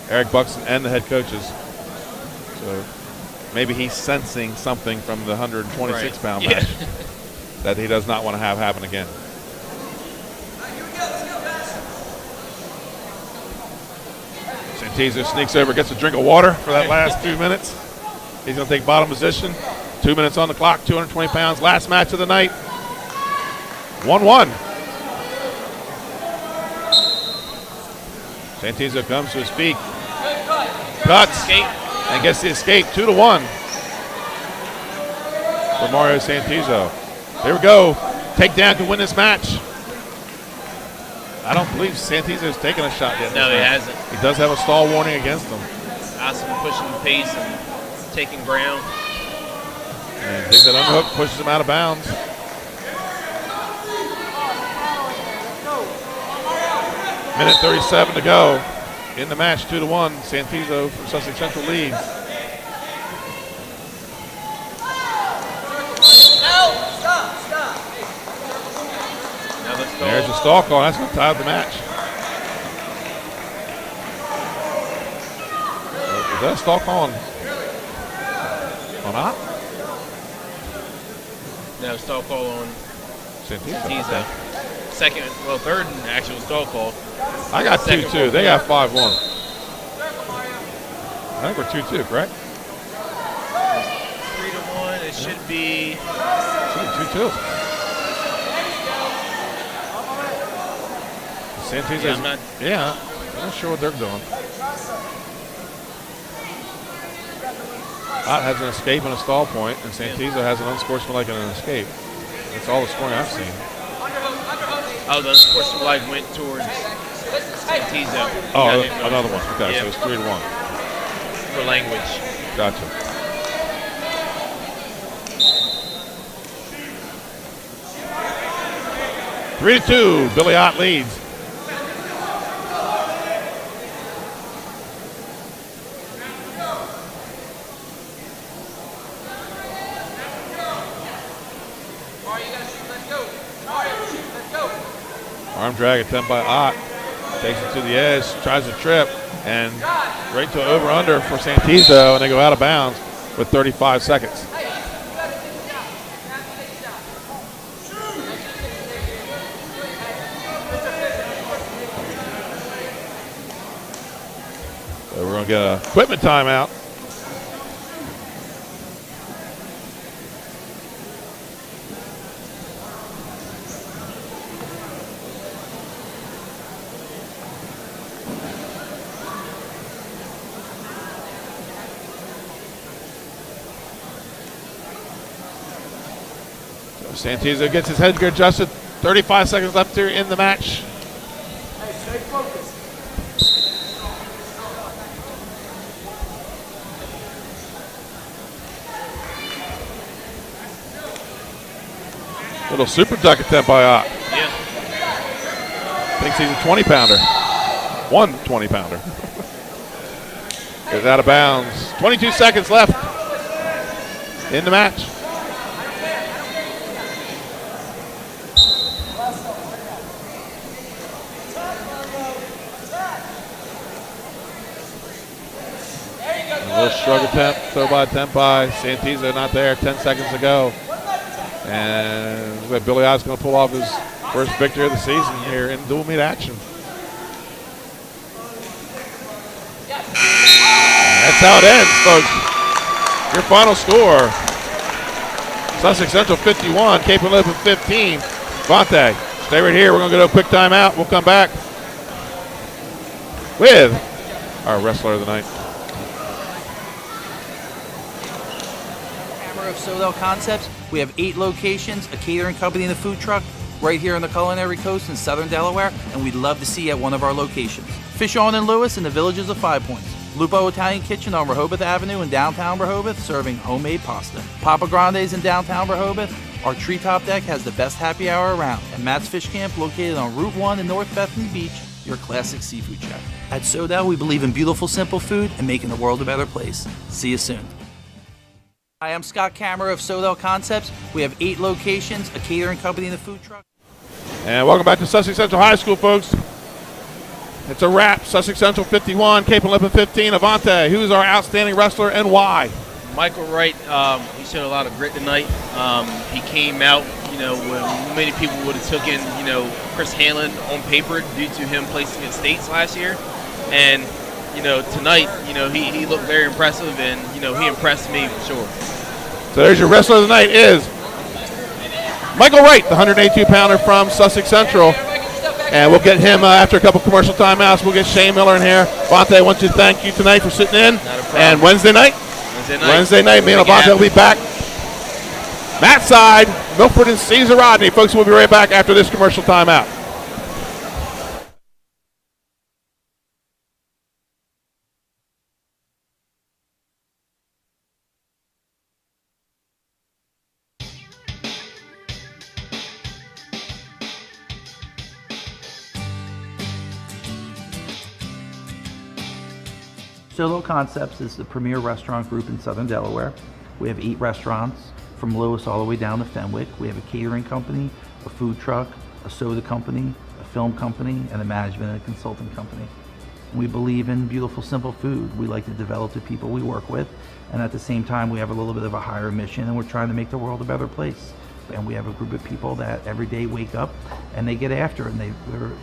Eric Buxton and the head coaches. So maybe he's sensing something from the 126-pound match that he does not want to have happen again. Santizo sneaks over, gets a drink of water for that last 2 minutes. He's going to take bottom position. 2 minutes on the clock, 220 pounds. Last match of the night. 1-1. Santizo comes to his feet. Cuts. And gets the escape. 2-1 for Mario Santizo. Here we go. Takedown to win this match. I don't believe Santizo's taken a shot yet. No, he hasn't. He does have a stall warning against him. Awesome pushing the pace and taking ground. And takes that underhook, pushes him out of bounds. Minute 37 to go in the match, 2-1. Santizo from Sussex Central leads. There's a stall call. That's going to tie up the match. Is that a stall call on Ott? No, stall call on Santizo. Second, well, third and actual stall call. I got 2-2. They got 5-1. I think we're 2-2, correct? 3-1. It should be 2-2. Santizo's, I'm not sure what they're doing. Ott has an escape and a stall point, and Santizo has an unsportsmanlike and an escape. That's all the scoring I've seen. Oh, the unsportsmanlike went towards Santizo. Oh, another one. Okay, so it's 3-1. For language. Gotcha. Three to 2. Billy Ott leads. Arm drag attempt by Ott. Takes it to the edge, tries to trip, and right to over-under for Santizo, and they go out of bounds with 35 seconds. So we're going to get an equipment timeout. Santizo gets his headgear adjusted. 35 seconds left here in the match. Hey, stay focused. Little super duck attempt by Ott. Yeah. Thinks he's a 20-pounder. 120-pounder. Goes out of bounds. 22 seconds left in the match. A little shrug attempt, throw by attempt by Santizo, not there. 10 seconds to go. And Billy Ott's going to pull off his first victory of the season here in dual meet action. That's how it ends, folks. Your final score: Sussex Central 51, Cape Henlopen 15. Vontae, stay right here. We're going to go to a quick timeout. We'll come back with our wrestler of the night. Of Sodell Concepts. We have 8 locations, a catering company and a food truck, right here on the Culinary Coast in Southern Delaware, and we'd love to see you at one of our locations. Fish On in Lewis in the Villages of 5 Points. Lupo Italian Kitchen on Rehoboth Avenue in downtown Rehoboth, serving homemade pasta. Papa Grande's in downtown Rehoboth. Our treetop deck has the best happy hour around. And Matt's Fish Camp, located on Route 1 in North Bethany Beach, your classic seafood shack. At Sodell, we believe in beautiful, simple food and making the world a better place. See you soon. Hi, I'm Scott Kammerer of Sodell Concepts. We have 8 locations, a catering company, and a food truck. And welcome back to Sussex Central High School, folks. It's a wrap. Sussex Central 51, Cape Henlopen 15. Avante, who's our outstanding wrestler and why? Michael Wright, he showed a lot of grit tonight. He came out, when many people would have taken, Chris Hanlon on paper due to him placing in states last year. And, tonight, he looked very impressive, and, he impressed me for sure. So there's your wrestler of the night is Michael Wright, the 182-pounder from Sussex Central. And we'll get him after a couple commercial timeouts. We'll get Shane Miller in here. Avante, I want to thank you tonight for sitting in. And Wednesday night, me and Avante will be back. Matt Side, Milford and Caesar Rodney. Folks, we'll be right back after this commercial timeout. Solo Concepts is the premier restaurant group in Southern Delaware. We have 8 restaurants from Lewis all the way down to Fenwick. We have a catering company, a food truck, a soda company, a film company, and a management and a consulting company. We believe in beautiful, simple food. We like to develop the people we work with, and at the same time we have a little bit of a higher mission, and we're trying to make the world a better place. And we have a group of people that every day wake up and they get after it, and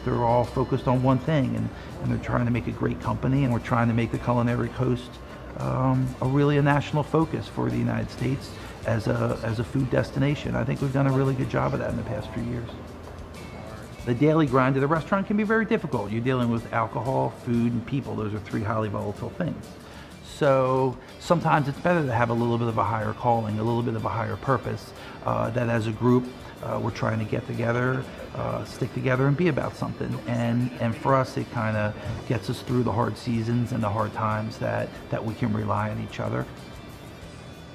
they're all focused on one thing, and they're trying to make a great company, and we're trying to make the Culinary Coast a national focus for the United States as a food destination. I think we've done a really good job of that in the past few years. The daily grind of the restaurant can be very difficult. You're dealing with alcohol, food, and people. Those are 3 highly volatile things. So sometimes it's better to have a little bit of a higher calling, a little bit of a higher purpose, that as a group we're trying to get together, stick together, and be about something. And for us, it kind of gets us through the hard seasons and the hard times that we can rely on each other.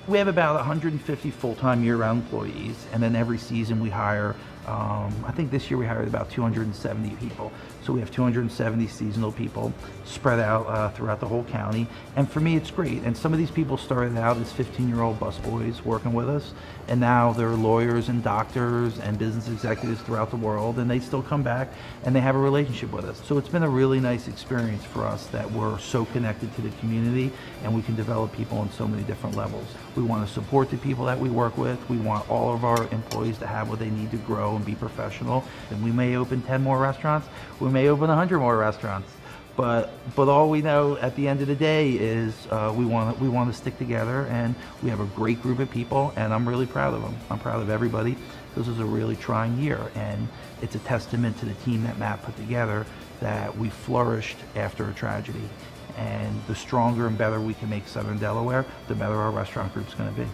We have about 150 full-time year-round employees, and then every season we hire, I think this year we hired about 270 people. So we have 270 seasonal people spread out throughout the whole county. And for me, it's great. And some of these people started out as 15-year-old busboys working with us, and now they're lawyers and doctors and business executives throughout the world, and they still come back and they have a relationship with us. So it's been a really nice experience for us that we're so connected to the community, and we can develop people on so many different levels. We want to support the people that we work with. We want all of our employees to have what they need to grow and be professional. And we may open 10 more restaurants. We may open 100 more restaurants. But all we know at the end of the day is we want to stick together, and we have a great group of people, and I'm really proud of them. I'm proud of everybody. This is a really trying year, and it's a testament to the team that Matt put together that we flourished after a tragedy. And the stronger and better we can make Southern Delaware, the better our restaurant group's going to be.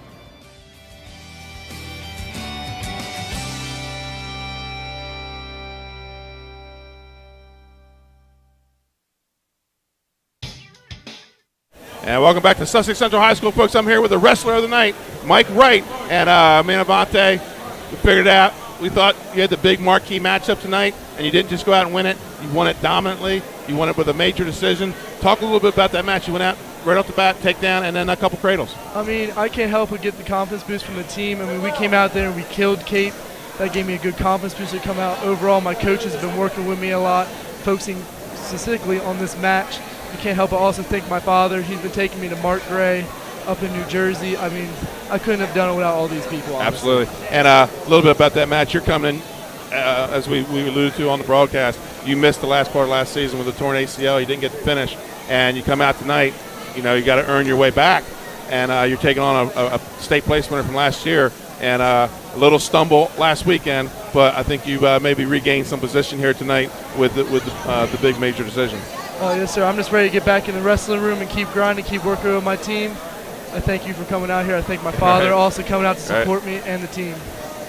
And welcome back to Sussex Central High School, folks. I'm here with the wrestler of the night, Mike Wright. And me and Avante, we figured it out. We thought you had the big marquee matchup tonight, and you didn't just go out and win it. You won it dominantly. You won it with a major decision. Talk a little bit about that match. You went out right off the bat, takedown, and then a couple cradles. I mean, I can't help but get the confidence boost from the team. I mean, we came out there and we killed Cape. That gave me a good confidence boost to come out. Overall, my coaches have been working with me a lot, focusing specifically on this match. I can't help but also thank my father. He's been taking me to Mark Gray up in New Jersey. I mean, I couldn't have done it without all these people, honestly. Absolutely. And a little bit about that match. You're coming in, as we alluded to on the broadcast, you missed the last part of last season with a torn ACL. You didn't get to finish. And you come out tonight, you got to earn your way back. And you're taking on a state place winner from last year. And a little stumble last weekend, but I think you maybe regained some position here tonight with the big major decision. Yes, sir. I'm just ready to get back in the wrestling room and keep grinding, keep working with my team. I thank you for coming out here. I thank my father also coming out to support me and the team.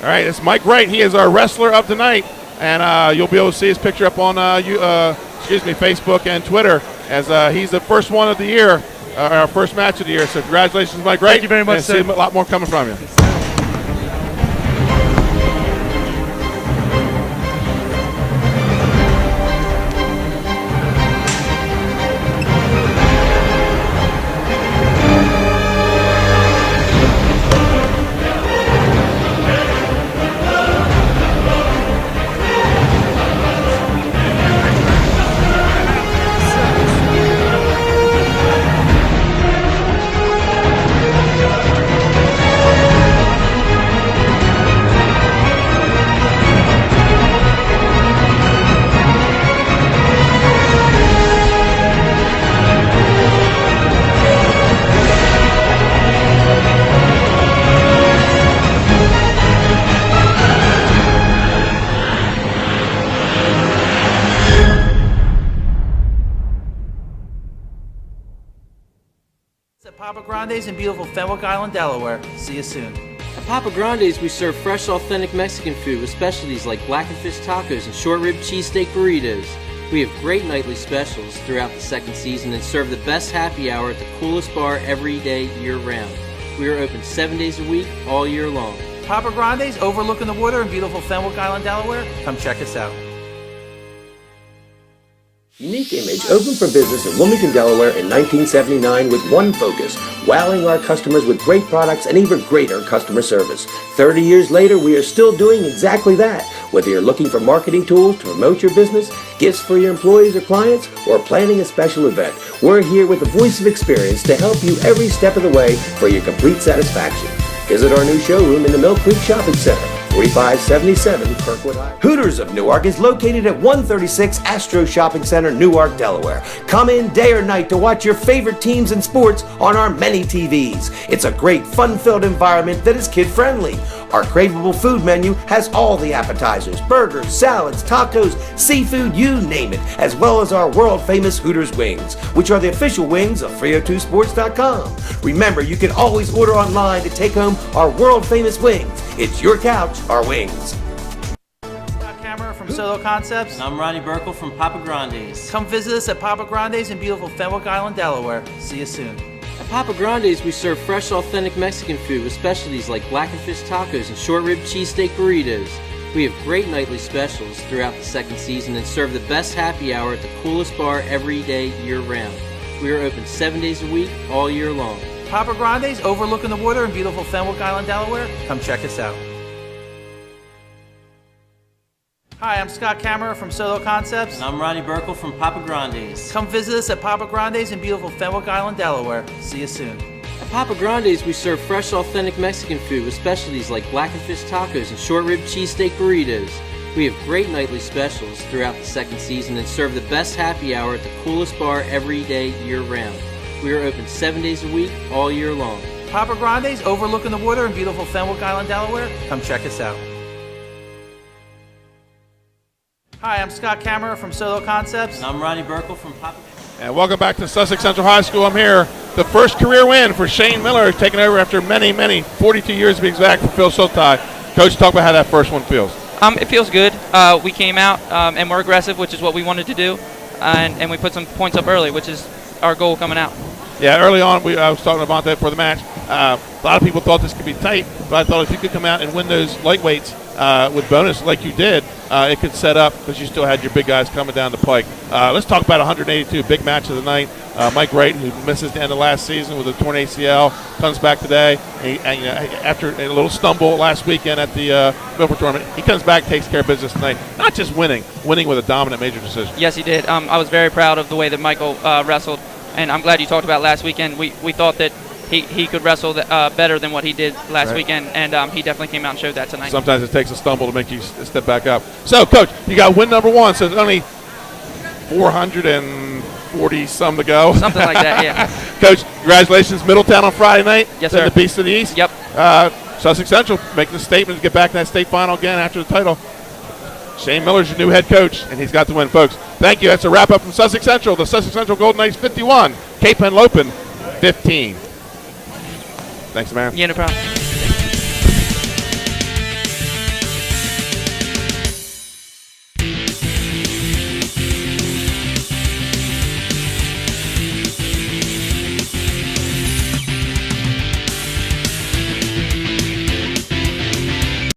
All All right, it's Mike Wright. He is our wrestler of the night, and you'll be able to see his picture up on Facebook and Twitter as he's the first one of the year, our first match of the year. So congratulations, Mike Wright. Thank you very much, and sir. See a lot more coming from you. At Papa Grande's in beautiful Fenwick Island, Delaware. See you soon. At Papa Grande's, we serve fresh, authentic Mexican food with specialties like blackened fish tacos and short rib cheesesteak burritos. We have great nightly specials throughout the second season and serve the best happy hour at the coolest bar every day, year-round. We are open 7 days a week, all year long. Papa Grande's overlooking the water in beautiful Fenwick Island, Delaware. Come check us out. Unique Image opened for business in Wilmington, Delaware in 1979 with one focus, wowing our customers with great products and even greater customer service. 30 years later, we are still doing exactly that. Whether you're looking for marketing tools to promote your business, gifts for your employees or clients, or planning a special event, we're here with the voice of experience to help you every step of the way for your complete satisfaction. Visit our new showroom in the Mill Creek Shopping Center, 4577 Kirkwood High. Hooters of Newark is located at 136 Astro Shopping Center, Newark, Delaware. Come in day or night to watch your favorite teams and sports on our many TVs. It's a great, fun-filled environment that is kid-friendly. Our craveable food menu has all the appetizers, burgers, salads, tacos, seafood, you name it, as well as our world-famous Hooters wings, which are the official wings of 302sports.com. Remember, you can always order online to take home our world-famous wings. It's your couch, our wings. Camera from Solo Concepts. And I'm Ronnie Burkle from Papa Grande's. Come visit us at Papa Grande's in beautiful Fenwick Island, Delaware. See you soon. At Papa Grande's, we serve fresh, authentic Mexican food with specialties like blackened fish tacos and short rib cheesesteak burritos. We have great nightly specials throughout the second season and serve the best happy hour at the coolest bar every day, year-round. We are open 7 days a week, all year long. Papa Grande's overlooking the water in beautiful Fenwick Island, Delaware. Come check us out. Hi, I'm Scott Kammerer from Solo Concepts. And I'm Ronnie Burkle from Papa Grande's. Come visit us at Papa Grande's in beautiful Fenwick Island, Delaware. See you soon. At Papa Grande's, we serve fresh, authentic Mexican food with specialties like blackened fish tacos and short rib cheesesteak burritos. We have great nightly specials throughout the second season and serve the best happy hour at the coolest bar every day, year-round. We are open 7 days a week, all year long. Papa Grande's overlooking the water in beautiful Fenwick Island, Delaware. Come check us out. Hi, I'm Scott Kammerer from Solo Concepts. And I'm Ronnie Burkle from Papa. And welcome back to Sussex Central High School. I'm here. The first career win for Shane Miller, taking over after many, 42 years to be exact, for Phil Sotai. Coach, talk about how that first one feels. It feels good. We came out and we're aggressive, which is what we wanted to do, and we put some points up early, which is our goal coming out. Yeah, early on, I was talking about that for the match. A lot of people thought this could be tight, but I thought if you could come out and win those lightweights with bonus like you did, it could set up because you still had your big guys coming down the pike. Let's talk about 182, big match of the night. Mike Wright, who misses the end of last season with a torn ACL, comes back today. After a little stumble last weekend at the Milford tournament, he comes back, takes care of business tonight. Not just winning with a dominant major decision. Yes, he did. I was very proud of the way that Michael wrestled, and I'm glad you talked about last weekend. We thought that he could wrestle better than what he did last weekend, and he definitely came out and showed that tonight. Sometimes it takes a stumble to make you step back up. So, Coach, you got win number one, so there's only 440-some to go. Something like that, yeah. Coach, congratulations. Middletown on Friday night. Yes, sir. The Beast of the East. Yep. Sussex Central making a statement to get back in that state final again after the title. Shane Miller's your new head coach, and he's got the win, folks. Thank you. That's a wrap-up from Sussex Central. The Sussex Central Golden Knights 51, Cape Henlopen 15. Thanks, man. Yeah, no problem.